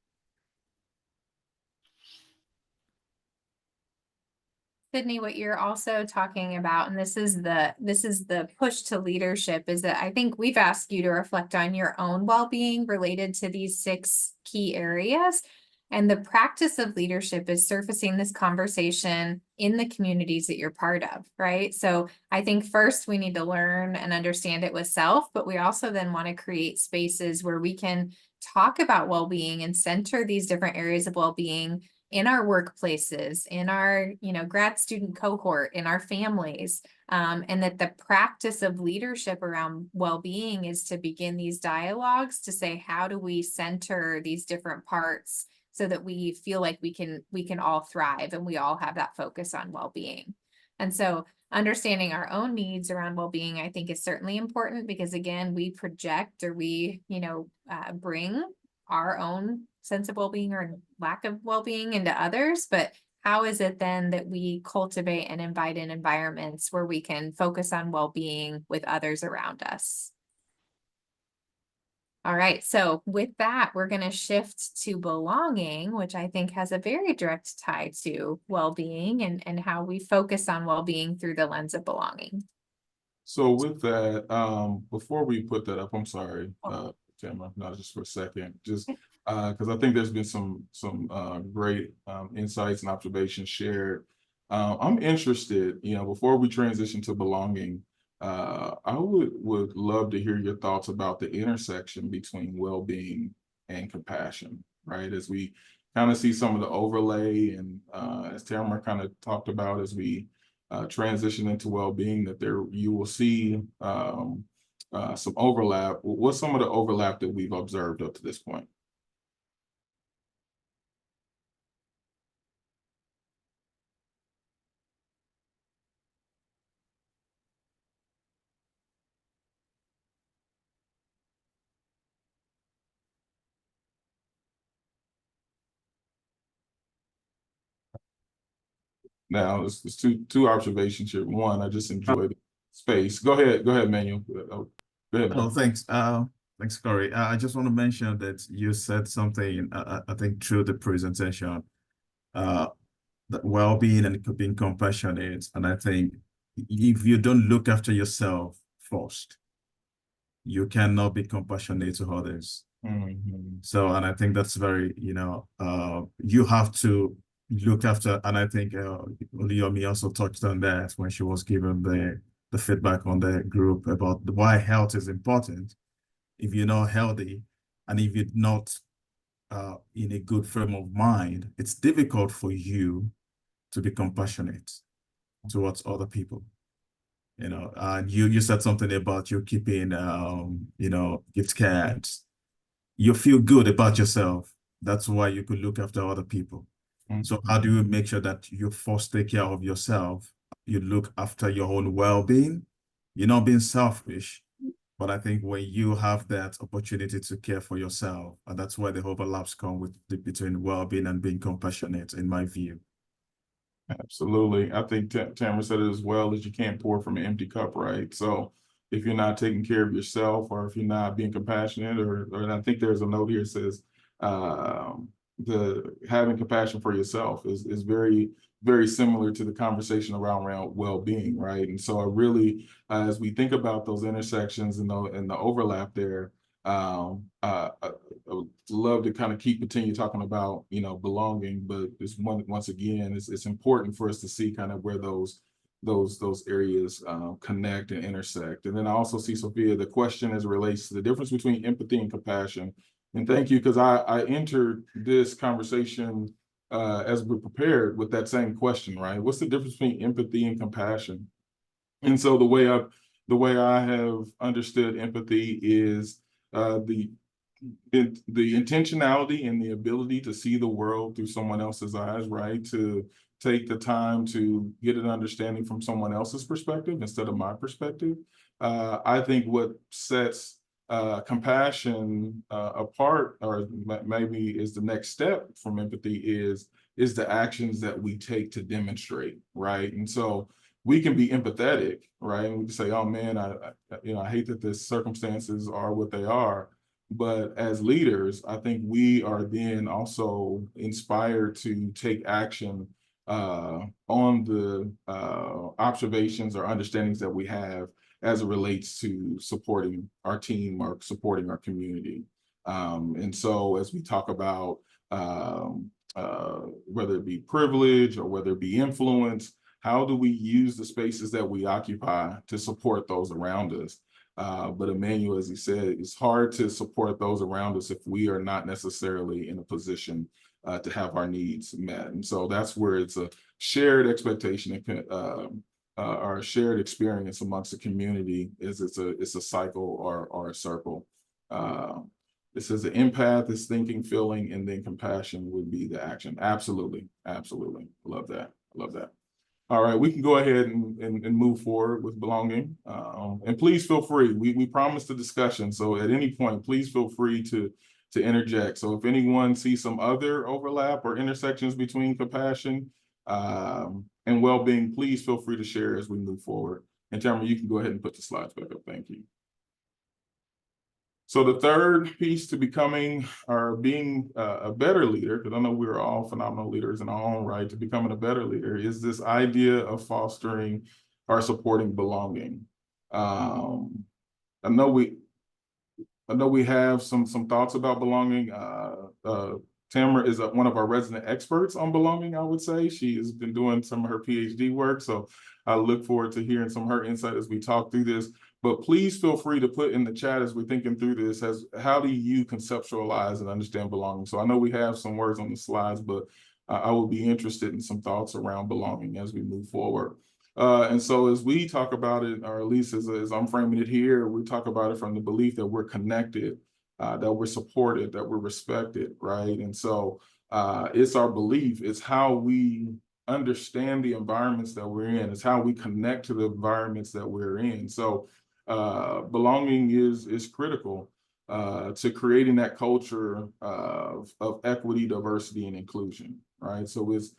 Sydney, what you're also talking about, and this is the push to leadership, is that I think we've asked you to reflect on your own well-being related to these 6 key areas. And the practice of leadership is surfacing this conversation in the communities that you're part of, right? So I think first we need to learn and understand it with self, but we also then want to create spaces where we can talk about well-being and center these different areas of well-being in our workplaces, in our, you know, grad student cohort, in our families, and that the practice of leadership around well-being is to begin these dialogues to say, how do we center these different parts so that we feel like we can all thrive and we all have that focus on well-being. And so understanding our own needs around well-being, I think is certainly important because again, we project or we, you know, bring our own sense of well-being or lack of well-being into others, but how is it then that we cultivate and invite in environments where we can focus on well-being with others around us? All right, so with that, we're going to shift to belonging, which I think has a very direct tie to well-being and how we focus on well-being through the lens of belonging. So with that, before we put that up, I'm sorry, Tamara, not just for a second, just because I think there's been some great insights and observations shared. I'm interested, you know, before we transition to belonging, I would love to hear your thoughts about the intersection between well-being and compassion, right? As we kind of see some of the overlay and as Tamara kind of talked about, as we transition into well-being, that there you will see some overlap. What's some of the overlap that we've observed up to this point? Now, it's two observations here. One, I just enjoyed the space. Go ahead, Manuel. Go ahead. Oh, thanks. Thanks, Corey. I just want to mention that you said something, I think, through the presentation, that well-being and being compassionate. And I think if you don't look after yourself first, you cannot be compassionate to others. So, and I think that's very, you have to look after, and I think Leomi also touched on that when she was given the feedback on the group about why health is important. If you're not healthy and if you're not in a good frame of mind, it's difficult for you to be compassionate towards other people. And you said something about you keeping gift cards. You feel good about yourself. That's why you could look after other people. So how do you make sure that you first take care of yourself? You look after your own well-being. You're not being selfish, but I think when you have that opportunity to care for yourself, and that's where the overlaps come between well-being and being compassionate, in my view. Absolutely. I think Tamara said it as well, as you can't pour from an empty cup, right? So if you're not taking care of yourself, or if you're not being compassionate, or and I think there's a note here that says the having compassion for yourself is very, very similar to the conversation around well-being, right? And so I really, as we think about those intersections and the overlap there, I would love to kind of continue talking about, belonging, but once again, it's important for us to see kind of where those areas connect and intersect. And then I also see, Sophia, the question as it relates to the difference between empathy and compassion. And thank you, because I entered this conversation as we're prepared with that same question, right? What's the difference between empathy and compassion? And so the way I have understood empathy is the intentionality and the ability to see the world through someone else's eyes, right? To take the time to get an understanding from someone else's perspective instead of my perspective. I think what sets compassion apart, or maybe is the next step from empathy, is the actions that we take to demonstrate, right? And so we can be empathetic, right? And we can say, oh man, I hate that the circumstances are what they are. But as leaders, I think we are then also inspired to take action on the observations or understandings that we have as it relates to supporting our team or supporting our community. And so as we talk about whether it be privilege or whether it be influence, how do we use the spaces that we occupy to support those around us? But Emmanuel, as he said, it's hard to support those around us if we are not necessarily in a position to have our needs met. And so that's where it's a shared expectation or a shared experience amongst the community. It's a cycle or a circle. It says the empath is thinking, feeling, and then compassion would be the action. Absolutely, absolutely. Love that. Love that. All right, we can go ahead and move forward with belonging. And please feel free. We promised a discussion, so at any point, please feel free to interject. So if anyone sees some other overlap or intersections between compassion and well-being, please feel free to share as we move forward. And Tamara, you can go ahead and put the slides back up. Thank you. So the third piece to becoming or being a better leader, because I know we're all phenomenal leaders in our own right, to becoming a better leader, is this idea of fostering or supporting belonging. I know we have some thoughts about belonging. Tamara is one of our resident experts on belonging, I would say. She has been doing some of her PhD work, so I look forward to hearing some of her insight as we talk through this. But please feel free to put in the chat as we're thinking through this, as how do you conceptualize and understand belonging? So I know we have some words on the slides, but I will be interested in some thoughts around belonging as we move forward. And so as we talk about it, or at least as I'm framing it here, we talk about it from the belief that we're connected, that we're supported, that we're respected, right? And so it's our belief, it's how we understand the environments that we're in, it's how we connect to the environments that we're in. So belonging is critical to creating that culture of equity, diversity, and inclusion, right? So it's,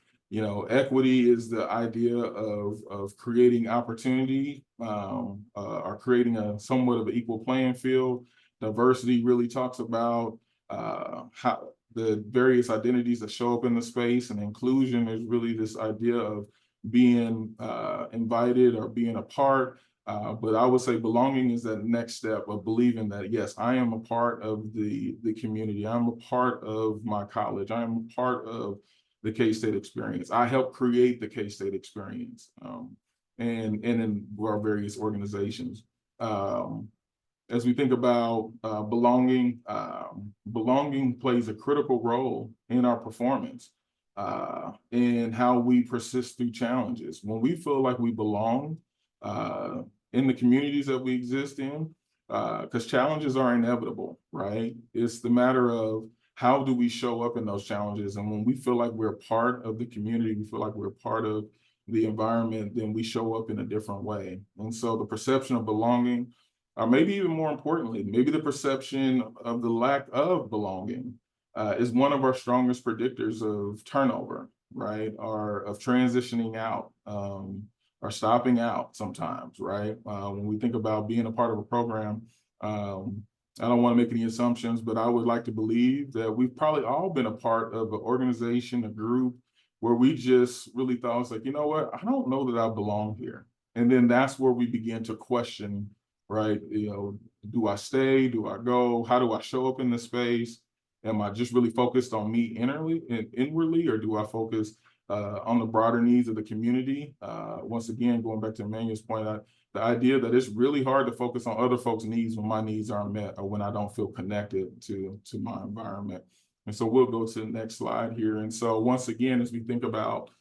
equity is the idea of creating opportunity or creating a somewhat of an equal playing field. Diversity really talks about how the various identities that show up in the space, and inclusion is really this idea of being invited or being a part. But I would say belonging is that next step of believing that, yes, I am a part of the community. I'm a part of my college. I am a part of the K-State experience. I helped create the K-State experience, and in our various organizations. As we think about belonging, belonging plays a critical role in our performance, and how we persist through challenges. When we feel like we belong in the communities that we exist in, because challenges are inevitable, right? It's the matter of how do we show up in those challenges. And when we feel like we're part of the community, we feel like we're part of the environment, then we show up in a different way. And so the perception of belonging, or maybe even more importantly, maybe the perception of the lack of belonging, is one of our strongest predictors of turnover, right? Or of transitioning out, or stopping out sometimes, right? When we think about being a part of a program, I don't want to make any assumptions, but I would like to believe that we've probably all been a part of an organization, a group, where we just really thought, it's like, you know what, I don't know that I belong here. And then that's where we begin to question, right? You know, do I stay? Do I go? How do I show up in the space? Am I just really focused on me inwardly, or do I focus on the broader needs of the community? Once again, going back to Emmanuel's point, the idea that it's really hard to focus on other folks' needs when my needs aren't met, or when I don't feel connected to my environment. And so we'll go to the next slide here. And so once again, as we think about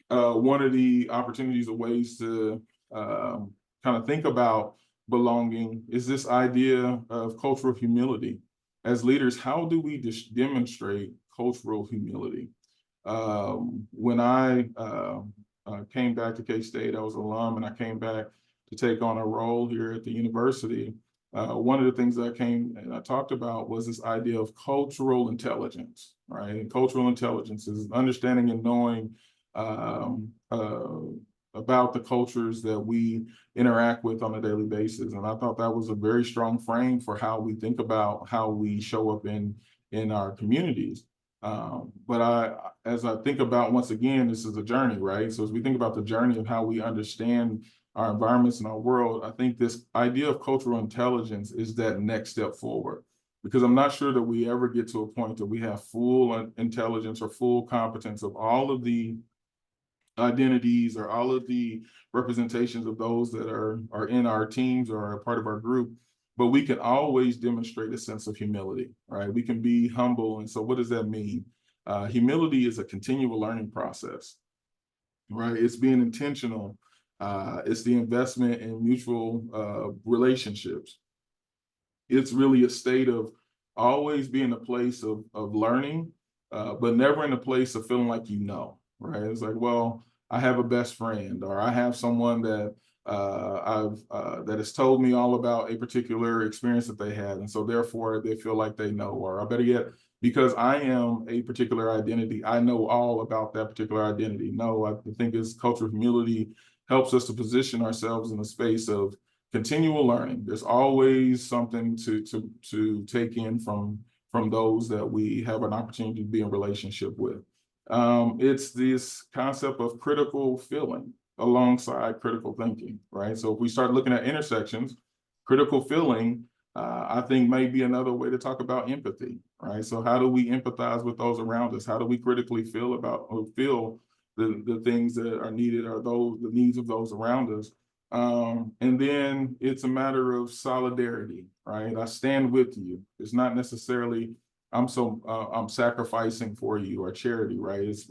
one of the opportunities or ways to kind of think about belonging is this idea of cultural humility. As leaders, how do we demonstrate cultural humility? When I came back to K-State, I was an alum, and I came back to take on a role here at the university. One of the things that I came and I talked about was this idea of cultural intelligence, right? And cultural intelligence is understanding and knowing about the cultures that we interact with on a daily basis. And I thought that was a very strong frame for how we think about how we show up in our communities. But as I think about, once again, this is a journey, right? So as we think about the journey of how we understand our environments and our world, I think this idea of cultural intelligence is that next step forward, because I'm not sure that we ever get to a point that we have full intelligence or full competence of all of the identities or all of the representations of those that are in our teams or are part of our group. But we can always demonstrate a sense of humility, right? We can be humble. And so what does that mean? Humility is a continual learning process, right? It's being intentional. It's the investment in mutual relationships. It's really a state of always being in a place of learning, but never in a place of feeling like you know, right? It's like, well, I have a best friend, or I have someone that that has told me all about a particular experience that they had, and so therefore they feel like they know, or better yet, because I am a particular identity, I know all about that particular identity. No, I think it's cultural humility helps us to position ourselves in a space of continual learning. There's always something to take in from those that we have an opportunity to be in relationship with. It's this concept of critical feeling alongside critical thinking, right? So if we start looking at intersections, critical feeling, I think may be another way to talk about empathy, right? So how do we empathize with those around us? How do we critically feel the things that are needed, or the needs of those around us? And then it's a matter of solidarity, right? I stand with you. It's not necessarily I'm sacrificing for you, or charity, right? It's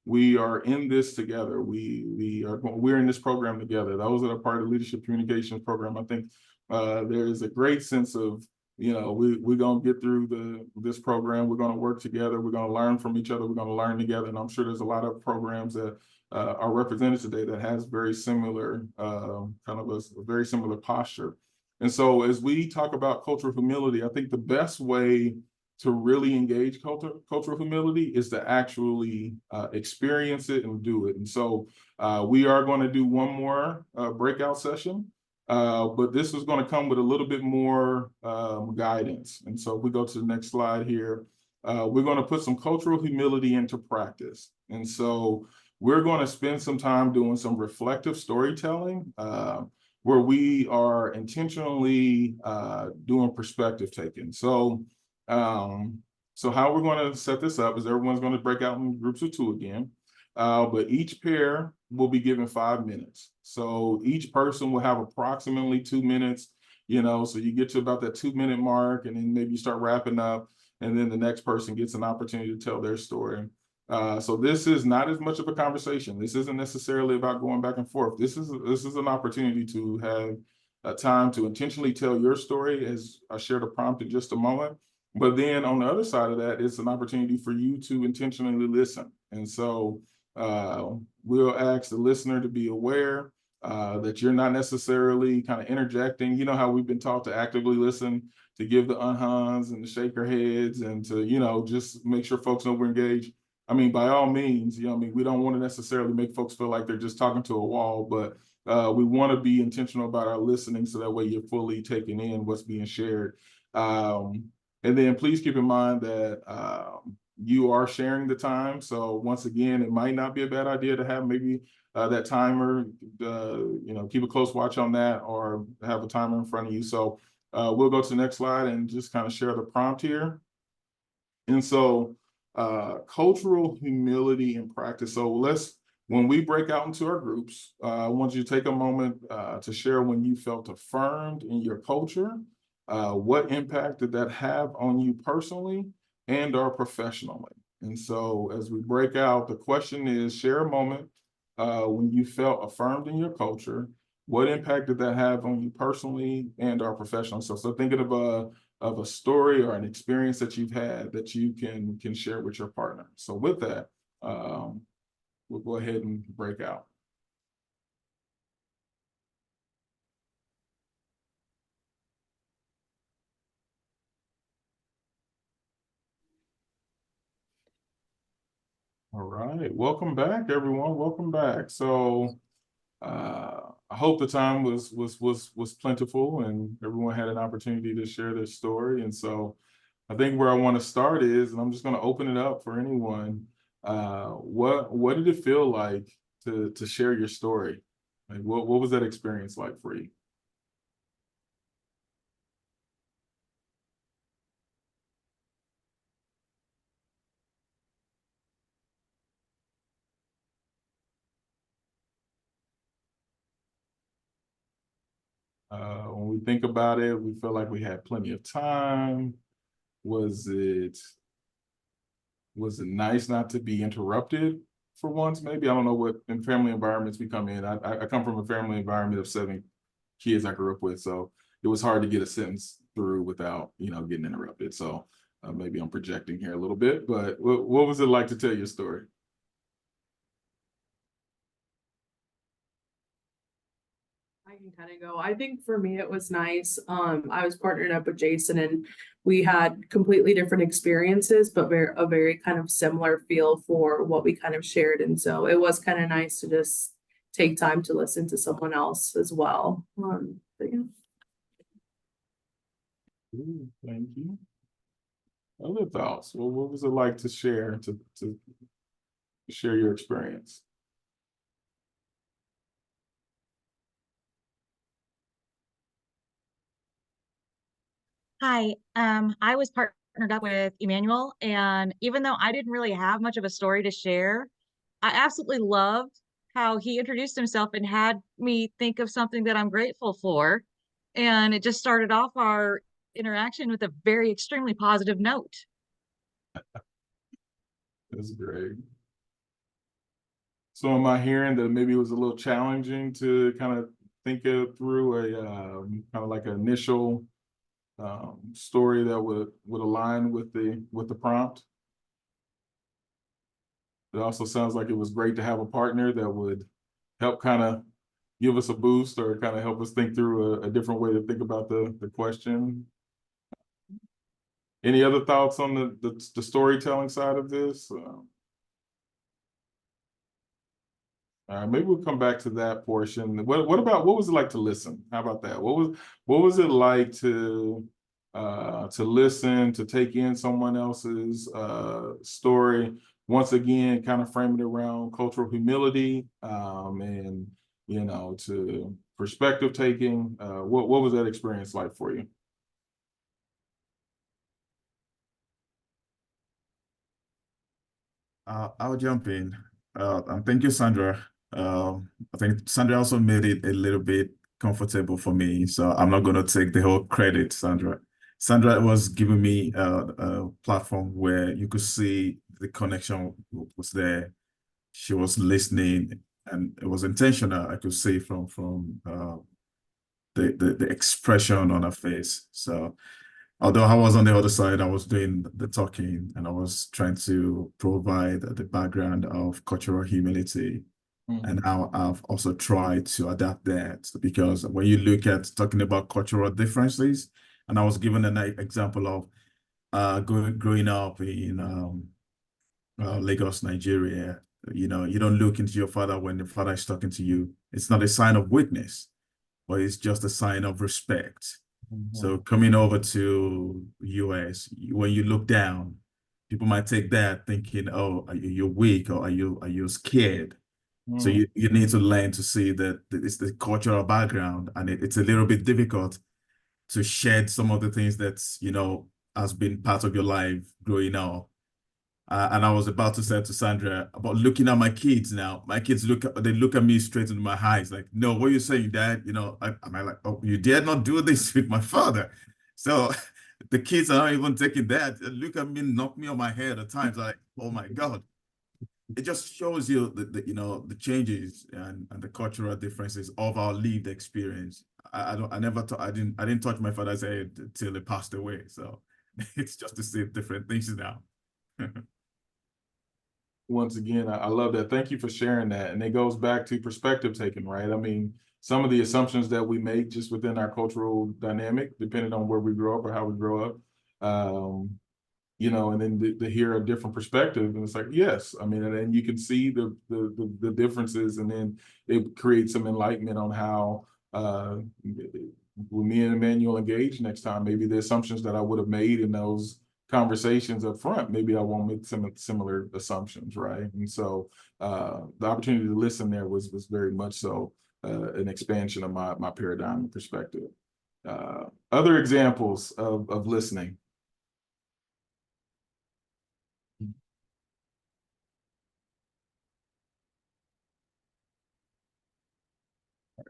we are in this together. We're in this program together. Those that are part of the leadership communications program, I think there is a great sense of, you know, we're gonna get through this program. We're gonna work together. We're gonna learn from each other. We're gonna learn together. And I'm sure there's a lot of programs that are represented today that has very similar kind of a very similar posture. And so as we talk about cultural humility, I think the best way to really engage cultural humility is to actually experience it and do it. And so we are going to do one more breakout session But this is going to come with a little bit more guidance. And so if we go to the next slide here, we're going to put some cultural humility into practice. And so we're going to spend some time doing some reflective storytelling where we are intentionally doing perspective taking. So how we're going to set this up is everyone's going to break out in groups of 2 again. But each pair will be given 5 minutes. So each person will have approximately 2 minutes, so you get to about that 2-minute mark and then maybe you start wrapping up and then the next person gets an opportunity to tell their story. So this is not as much of a conversation. This isn't necessarily about going back and forth. This is an opportunity to have a time to intentionally tell your story, as I shared a prompt in just a moment. But then on the other side of that, it's an opportunity for you to intentionally listen. And so we'll ask the listener to be aware that you're not necessarily kind of interjecting. You know how we've been taught to actively listen, to give the uh-huhs and the shaker heads and to, just make sure folks know we're engaged. I mean, by all means, we don't want to necessarily make folks feel like they're just talking to a wall, but we want to be intentional about our listening so that way you're fully taking in what's being shared. And then please keep in mind that you are sharing the time. So once again, it might not be a bad idea to have maybe that timer, keep a close watch on that or have a timer in front of you. So we'll go to the next slide and just kind of share the prompt here. And so cultural humility in practice. So when we break out into our groups, I want you to take a moment to share when you felt affirmed in your culture. What impact did that have on you personally and or professionally? And so as we break out, the question is, share a moment when you felt affirmed in your culture. What impact did that have on you personally and or professionally? So thinking of a story or an experience that you've had that you can share with your partner. So with that, we'll go ahead and break out. All right, welcome back, everyone. Welcome back. So I hope the time was plentiful and everyone had an opportunity to share their story. And so I think where I want to start is, and I'm just going to open it up for anyone. What did it feel like to share your story? Like what was that experience like for you? When we think about it, we feel like we had plenty of time. Was it nice not to be interrupted for once? Maybe, I don't know what in family environments we come in. I come from a family environment of 7 kids I grew up with, so it was hard to get a sentence through without getting interrupted. So maybe I'm projecting here a little bit, but what was it like to tell your story? I can kind of go. I think for me, it was nice. I was partnered up with Jason and we had completely different experiences, but a very kind of similar feel for what we kind of shared. And so it was kind of nice to just take time to listen to someone else as well. But yeah. Ooh, thank you. Other thoughts? Well, what was it like to share to share your experience? Hi, I was partnered up with Emmanuel, and even though I didn't really have much of a story to share, I absolutely loved how he introduced himself and had me think of something that I'm grateful for. And it just started off our interaction with a very extremely positive note. That's great. So am I hearing that maybe it was a little challenging to kind of think it through a kind of like an initial story that would align with the prompt? It also sounds like it was great to have a partner that would help kind of give us a boost or kind of help us think through a different way to think about the question. Any other thoughts on the storytelling side of this? Maybe we'll come back to that portion. What was it like to listen? How about that? What was it like to listen, to take in someone else's story? Once again, kind of frame it around cultural humility, and to perspective taking. What was that experience like for you? I'll jump in. And thank you, Sandra. I think Sandra also made it a little bit comfortable for me, so I'm not going to take the whole credit, Sandra. Sandra was giving me a platform where you could see the connection was there. She was listening, and it was intentional. I could see from the expression on her face. So although I was on the other side, I was doing the talking and I was trying to provide the background of cultural humility. And I've also tried to adapt that, because when you look at talking about cultural differences, and I was given an example of growing up in Lagos, Nigeria, you don't look into your father when the father is talking to you. It's not a sign of weakness, but it's just a sign of respect. So coming over to US, when you look down, people might take that thinking, oh, you're weak, or are you scared? So you need to learn to see that it's the cultural background, and it's a little bit difficult to shed some of the things that has been part of your life growing up. And I was about to say to Sandra about looking at my kids now. My kids look at me straight into my eyes, like, no, what are you saying, Dad? I'm like, oh, you dare not do this with my father. So the kids are not even taking that. Look at me, knock me on my head at times, like, oh my God. It just shows you the changes and the cultural differences of our lived experience. I didn't touch my father's head till he passed away. So it's just to see different things now. Once again, I love that. Thank you for sharing that. And it goes back to perspective taking, right? I mean, some of the assumptions that we make just within our cultural dynamic, depending on where we grow up or how we grow up, and then to hear a different perspective, and it's like, yes, I mean, and then you can see the differences, and then it creates some enlightenment on how when me and Emmanuel engage next time, maybe the assumptions that I would have made in those conversations up front, maybe I won't make some similar assumptions, right? And so the opportunity to listen there was very much so an expansion of my paradigm and perspective. Other examples of listening.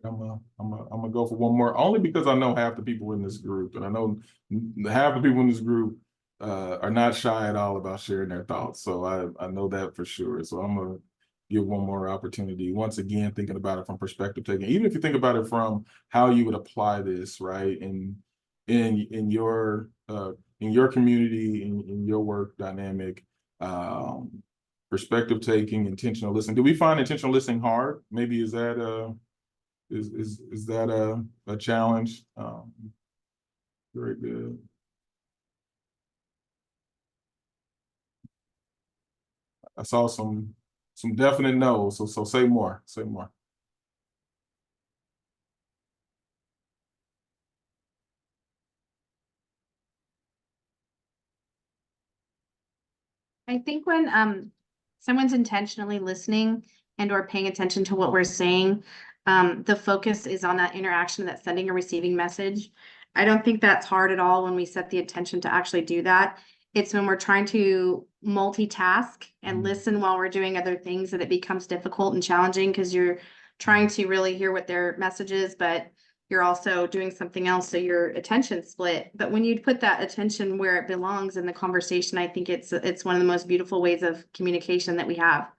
I'm gonna go for one more, only because I know half the people in this group, and I know half the people in this group are not shy at all about sharing their thoughts. So I know that for sure. So I'm gonna give one more opportunity. Once again, thinking about it from perspective taking, even if you think about it from how you would apply this, right, in your community, in your work dynamic, perspective taking, intentional listening. Do we find intentional listening hard? Maybe is that is that a challenge? Very good. I saw some definite no's, so say more. Say more. I think when someone's intentionally listening and or paying attention to what we're saying, the focus is on that interaction, that sending and receiving message. I don't think that's hard at all when we set the intention to actually do that. It's when we're trying to multitask and listen while we're doing other things that it becomes difficult and challenging, because you're trying to really hear what their message is, but you're also doing something else, so your attention split. But when you put that attention where it belongs in the conversation, I think it's one of the most beautiful ways of communication that we have.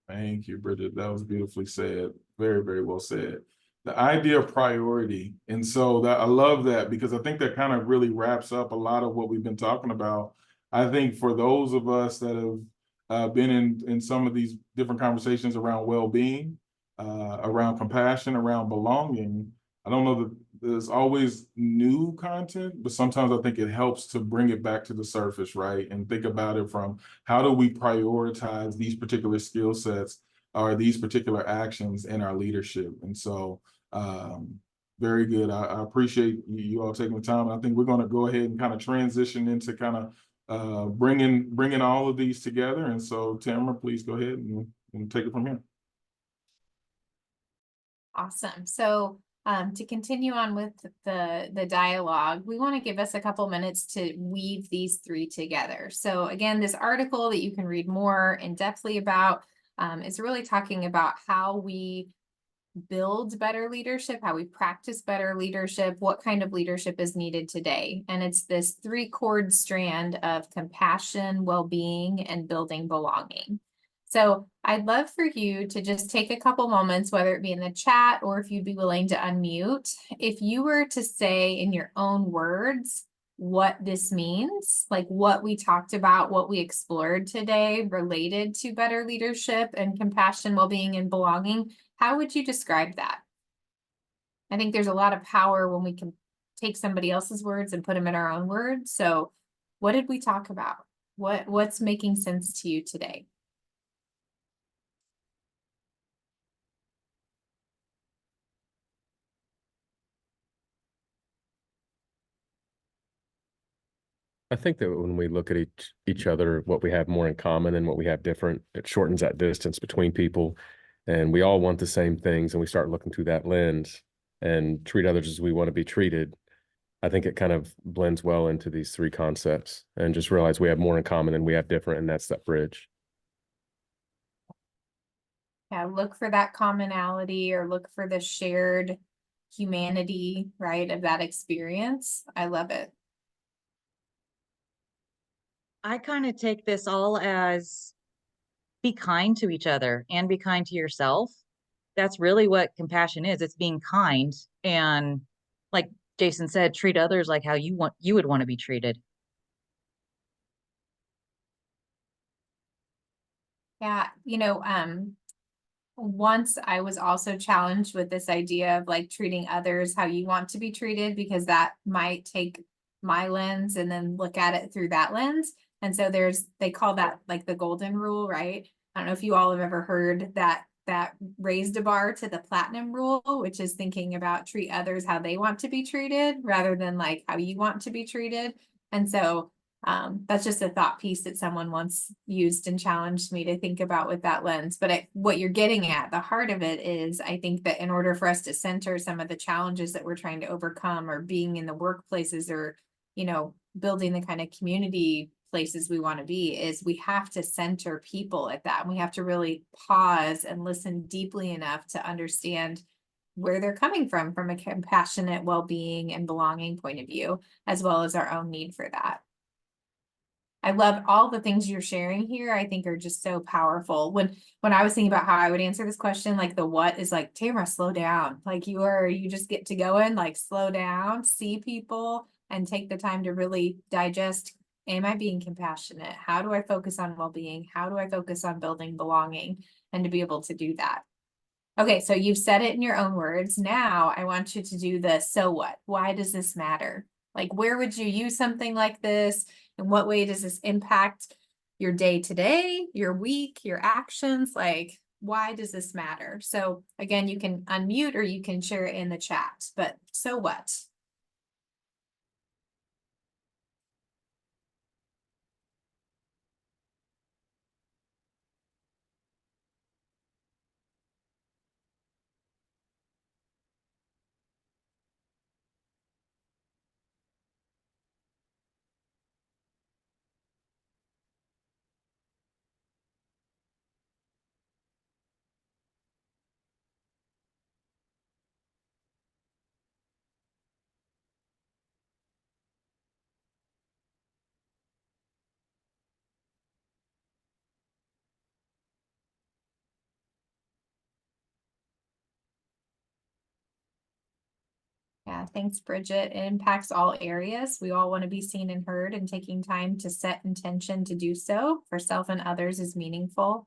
Thank you, Bridget. That was beautifully said. Very, very well said. The idea of priority. And so I love that, because I think that kind of really wraps up a lot of what we've been talking about. I think for those of us that have been in some of these different conversations around well-being, around compassion, around belonging, I don't know that there's always new content, but sometimes I think it helps to bring it back to the surface, right? And think about it from, how do we prioritize these particular skill sets are these particular actions in our leadership. And so very good. I appreciate you all taking the time. I think we're going to go ahead and kind of transition into kind of bringing all of these together. And so Tamara, please go ahead and take it from here. Awesome. So to continue on with the dialogue, we want to give us a couple minutes to weave these three together. So again, this article that you can read more in depthly about is really talking about how we build better leadership, how we practice better leadership, what kind of leadership is needed today. And it's this three-chord strand of compassion, well-being, and building belonging. So I'd love for you to just take a couple moments, whether it be in the chat or if you'd be willing to unmute, if you were to say in your own words what this means, like what we talked about, what we explored today related to better leadership and compassion, well-being, and belonging. How would you describe that? I think there's a lot of power when we can take somebody else's words and put them in our own words. So what did we talk about? What's making sense to you today? I think that when we look at each other, what we have more in common and what we have different, it shortens that distance between people. And we all want the same things, and we start looking through that lens and treat others as we want to be treated. I think it kind of blends well into these three concepts and just realize we have more in common and we have different, and that's that bridge. Yeah, look for that commonality or look for the shared humanity, right, of that experience. I love it. I kind of take this all as be kind to each other and be kind to yourself. That's really what compassion is. It's being kind, and like Jason said, treat others like how you would want to be treated. Yeah, once I was also challenged with this idea of like treating others how you want to be treated, because that might take my lens and then look at it through that lens. And so they call that like the golden rule, right? I don't know if you all have ever heard that raised a bar to the platinum rule, which is thinking about treat others how they want to be treated rather than like how you want to be treated. And so that's just a thought piece that someone once used and challenged me to think about with that lens. But what you're getting at, the heart of it is, I think that in order for us to center some of the challenges that we're trying to overcome, or being in the workplaces, or, building the kind of community places we want to be, is we have to center people at that. And we have to really pause and listen deeply enough to understand where they're coming from a compassionate well-being and belonging point of view, as well as our own need for that. I love all the things you're sharing here. I think are just so powerful. When I was thinking about how I would answer this question, like the what is like, Tamara, slow down. Like you just get to go in, like slow down, see people, and take the time to really digest. Am I being compassionate? How do I focus on well-being? How do I focus on building belonging? And to be able to do that. Okay, so you've said it in your own words. Now I want you to do the so what? Why does this matter? Like, where would you use something like this? In what way does this impact your day to day, your week, your actions? Like, why does this matter? So again, you can unmute or you can share it in the chat, but so what? Yeah, thanks, Bridget. It impacts all areas. We all want to be seen and heard, and taking time to set intention to do so for self and others is meaningful.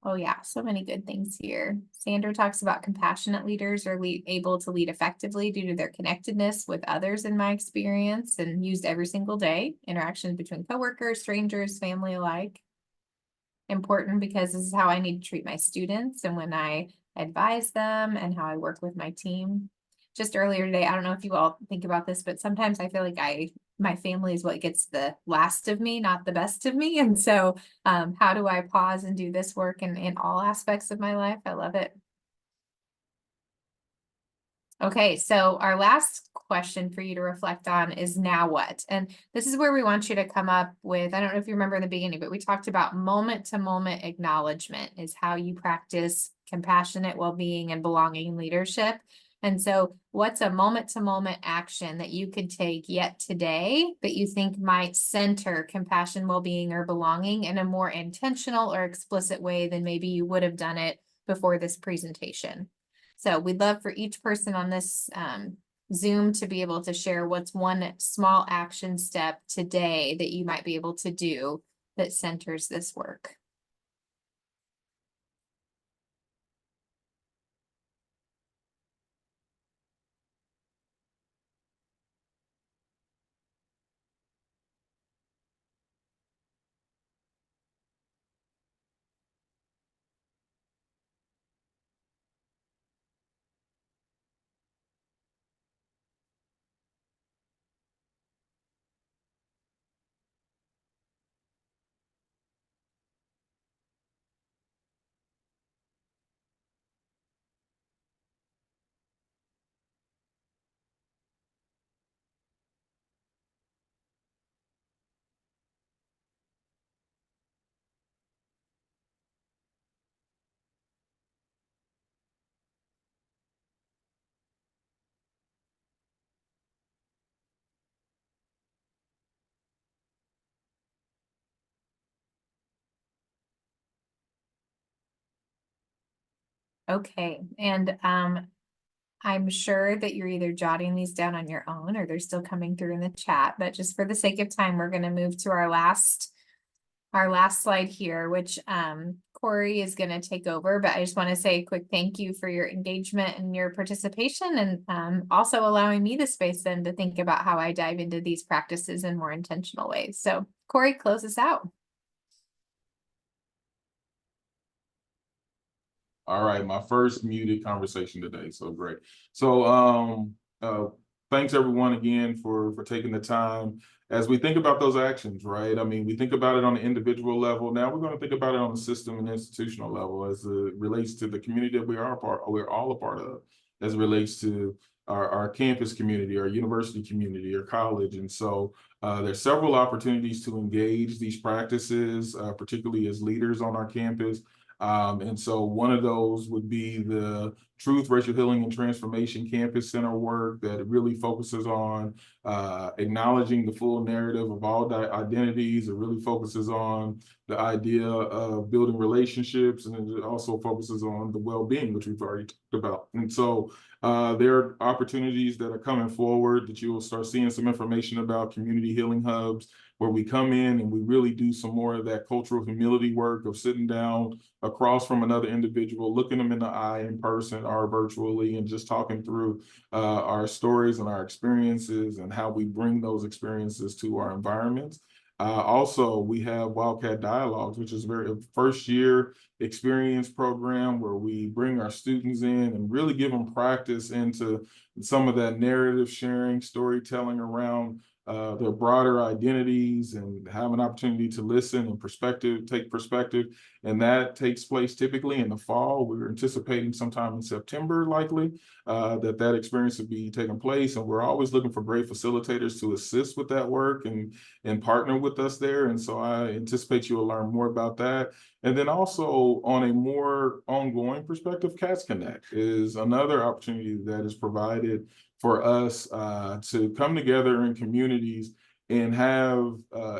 Oh yeah, so many good things here. Sandra talks about compassionate leaders are able to lead effectively due to their connectedness with others, in my experience, and used every single day. Interactions between coworkers, strangers, family alike. important because this is how I need to treat my students and when I advise them and how I work with my team. Just earlier today, I don't know if you all think about this, but sometimes I feel like my family is what gets the last of me, not the best of me. And so how do I pause and do this work in all aspects of my life? I love it. Okay, so our last question for you to reflect on is now what? And this is where we want you to come up with, I don't know if you remember in the beginning, but we talked about moment to moment acknowledgement is how you practice compassionate well-being and belonging leadership. And so what's a moment to moment action that you could take yet today that you think might center compassion, well-being, or belonging in a more intentional or explicit way than maybe you would have done it before this presentation? So we'd love for each person on this Zoom to be able to share what's one small action step today that you might be able to do that centers this work. Okay, and I'm sure that you're either jotting these down on your own or they're still coming through in the chat, but just for the sake of time, we're going to move to our last slide here, which Corey is going to take over, but I just want to say a quick thank you for your engagement and your participation and also allowing me the space then to think about how I dive into these practices in more intentional ways. So Corey, close us out. All right, my first muted conversation today, so great. So thanks everyone again for taking the time. As we think about those actions, right? I mean, we think about it on the individual level. Now we're going to think about it on the system and institutional level as it relates to the community that we're all a part of, as it relates to our campus community, our university community, our college. And so there's several opportunities to engage these practices, particularly as leaders on our campus. And so one of those would be the Truth, Racial Healing, and Transformation Campus Center work that really focuses on acknowledging the full narrative of all identities. It really focuses on the idea of building relationships, and it also focuses on the well-being, which we've already talked about. And so there are opportunities that are coming forward that you will start seeing some information about community healing hubs, where we come in and we really do some more of that cultural humility work of sitting down across from another individual, looking them in the eye in person or virtually, and just talking through our stories and our experiences and how we bring those experiences to our environments. Also, we have Wildcat Dialogues, which is a first year experience program where we bring our students in and really give them practice into some of that narrative sharing, storytelling around their broader identities, and have an opportunity to listen and take perspective. And that takes place typically in the fall. We're anticipating sometime in September, likely, that experience will be taking place. And we're always looking for great facilitators to assist with that work and partner with us there. And so I anticipate you will learn more about that. And then also on a more ongoing perspective, Cats Connect is another opportunity that is provided for us to come together in communities and have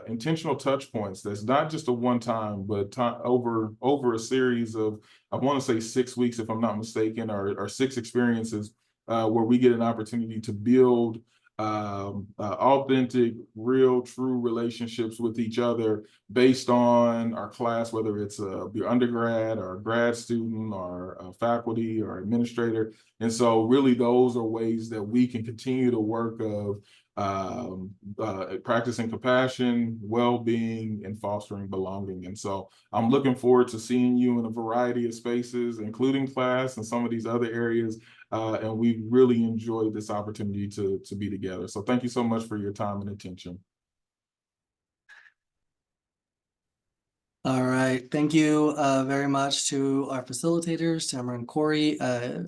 intentional touch points. That's not just a one-time, but over a series of, I want to say 6 weeks, if I'm not mistaken, or 6 experiences where we get an opportunity to build authentic, real, true relationships with each other based on our class, whether it's your undergrad or a grad student or a faculty or administrator. And so really those are ways that we can continue the work of practicing compassion, well-being, and fostering belonging. And so I'm looking forward to seeing you in a variety of spaces, including class and some of these other areas. And we really enjoyed this opportunity to be together. So thank you so much for your time and attention. All right. Thank you very much to our facilitators, Tamara and Corey.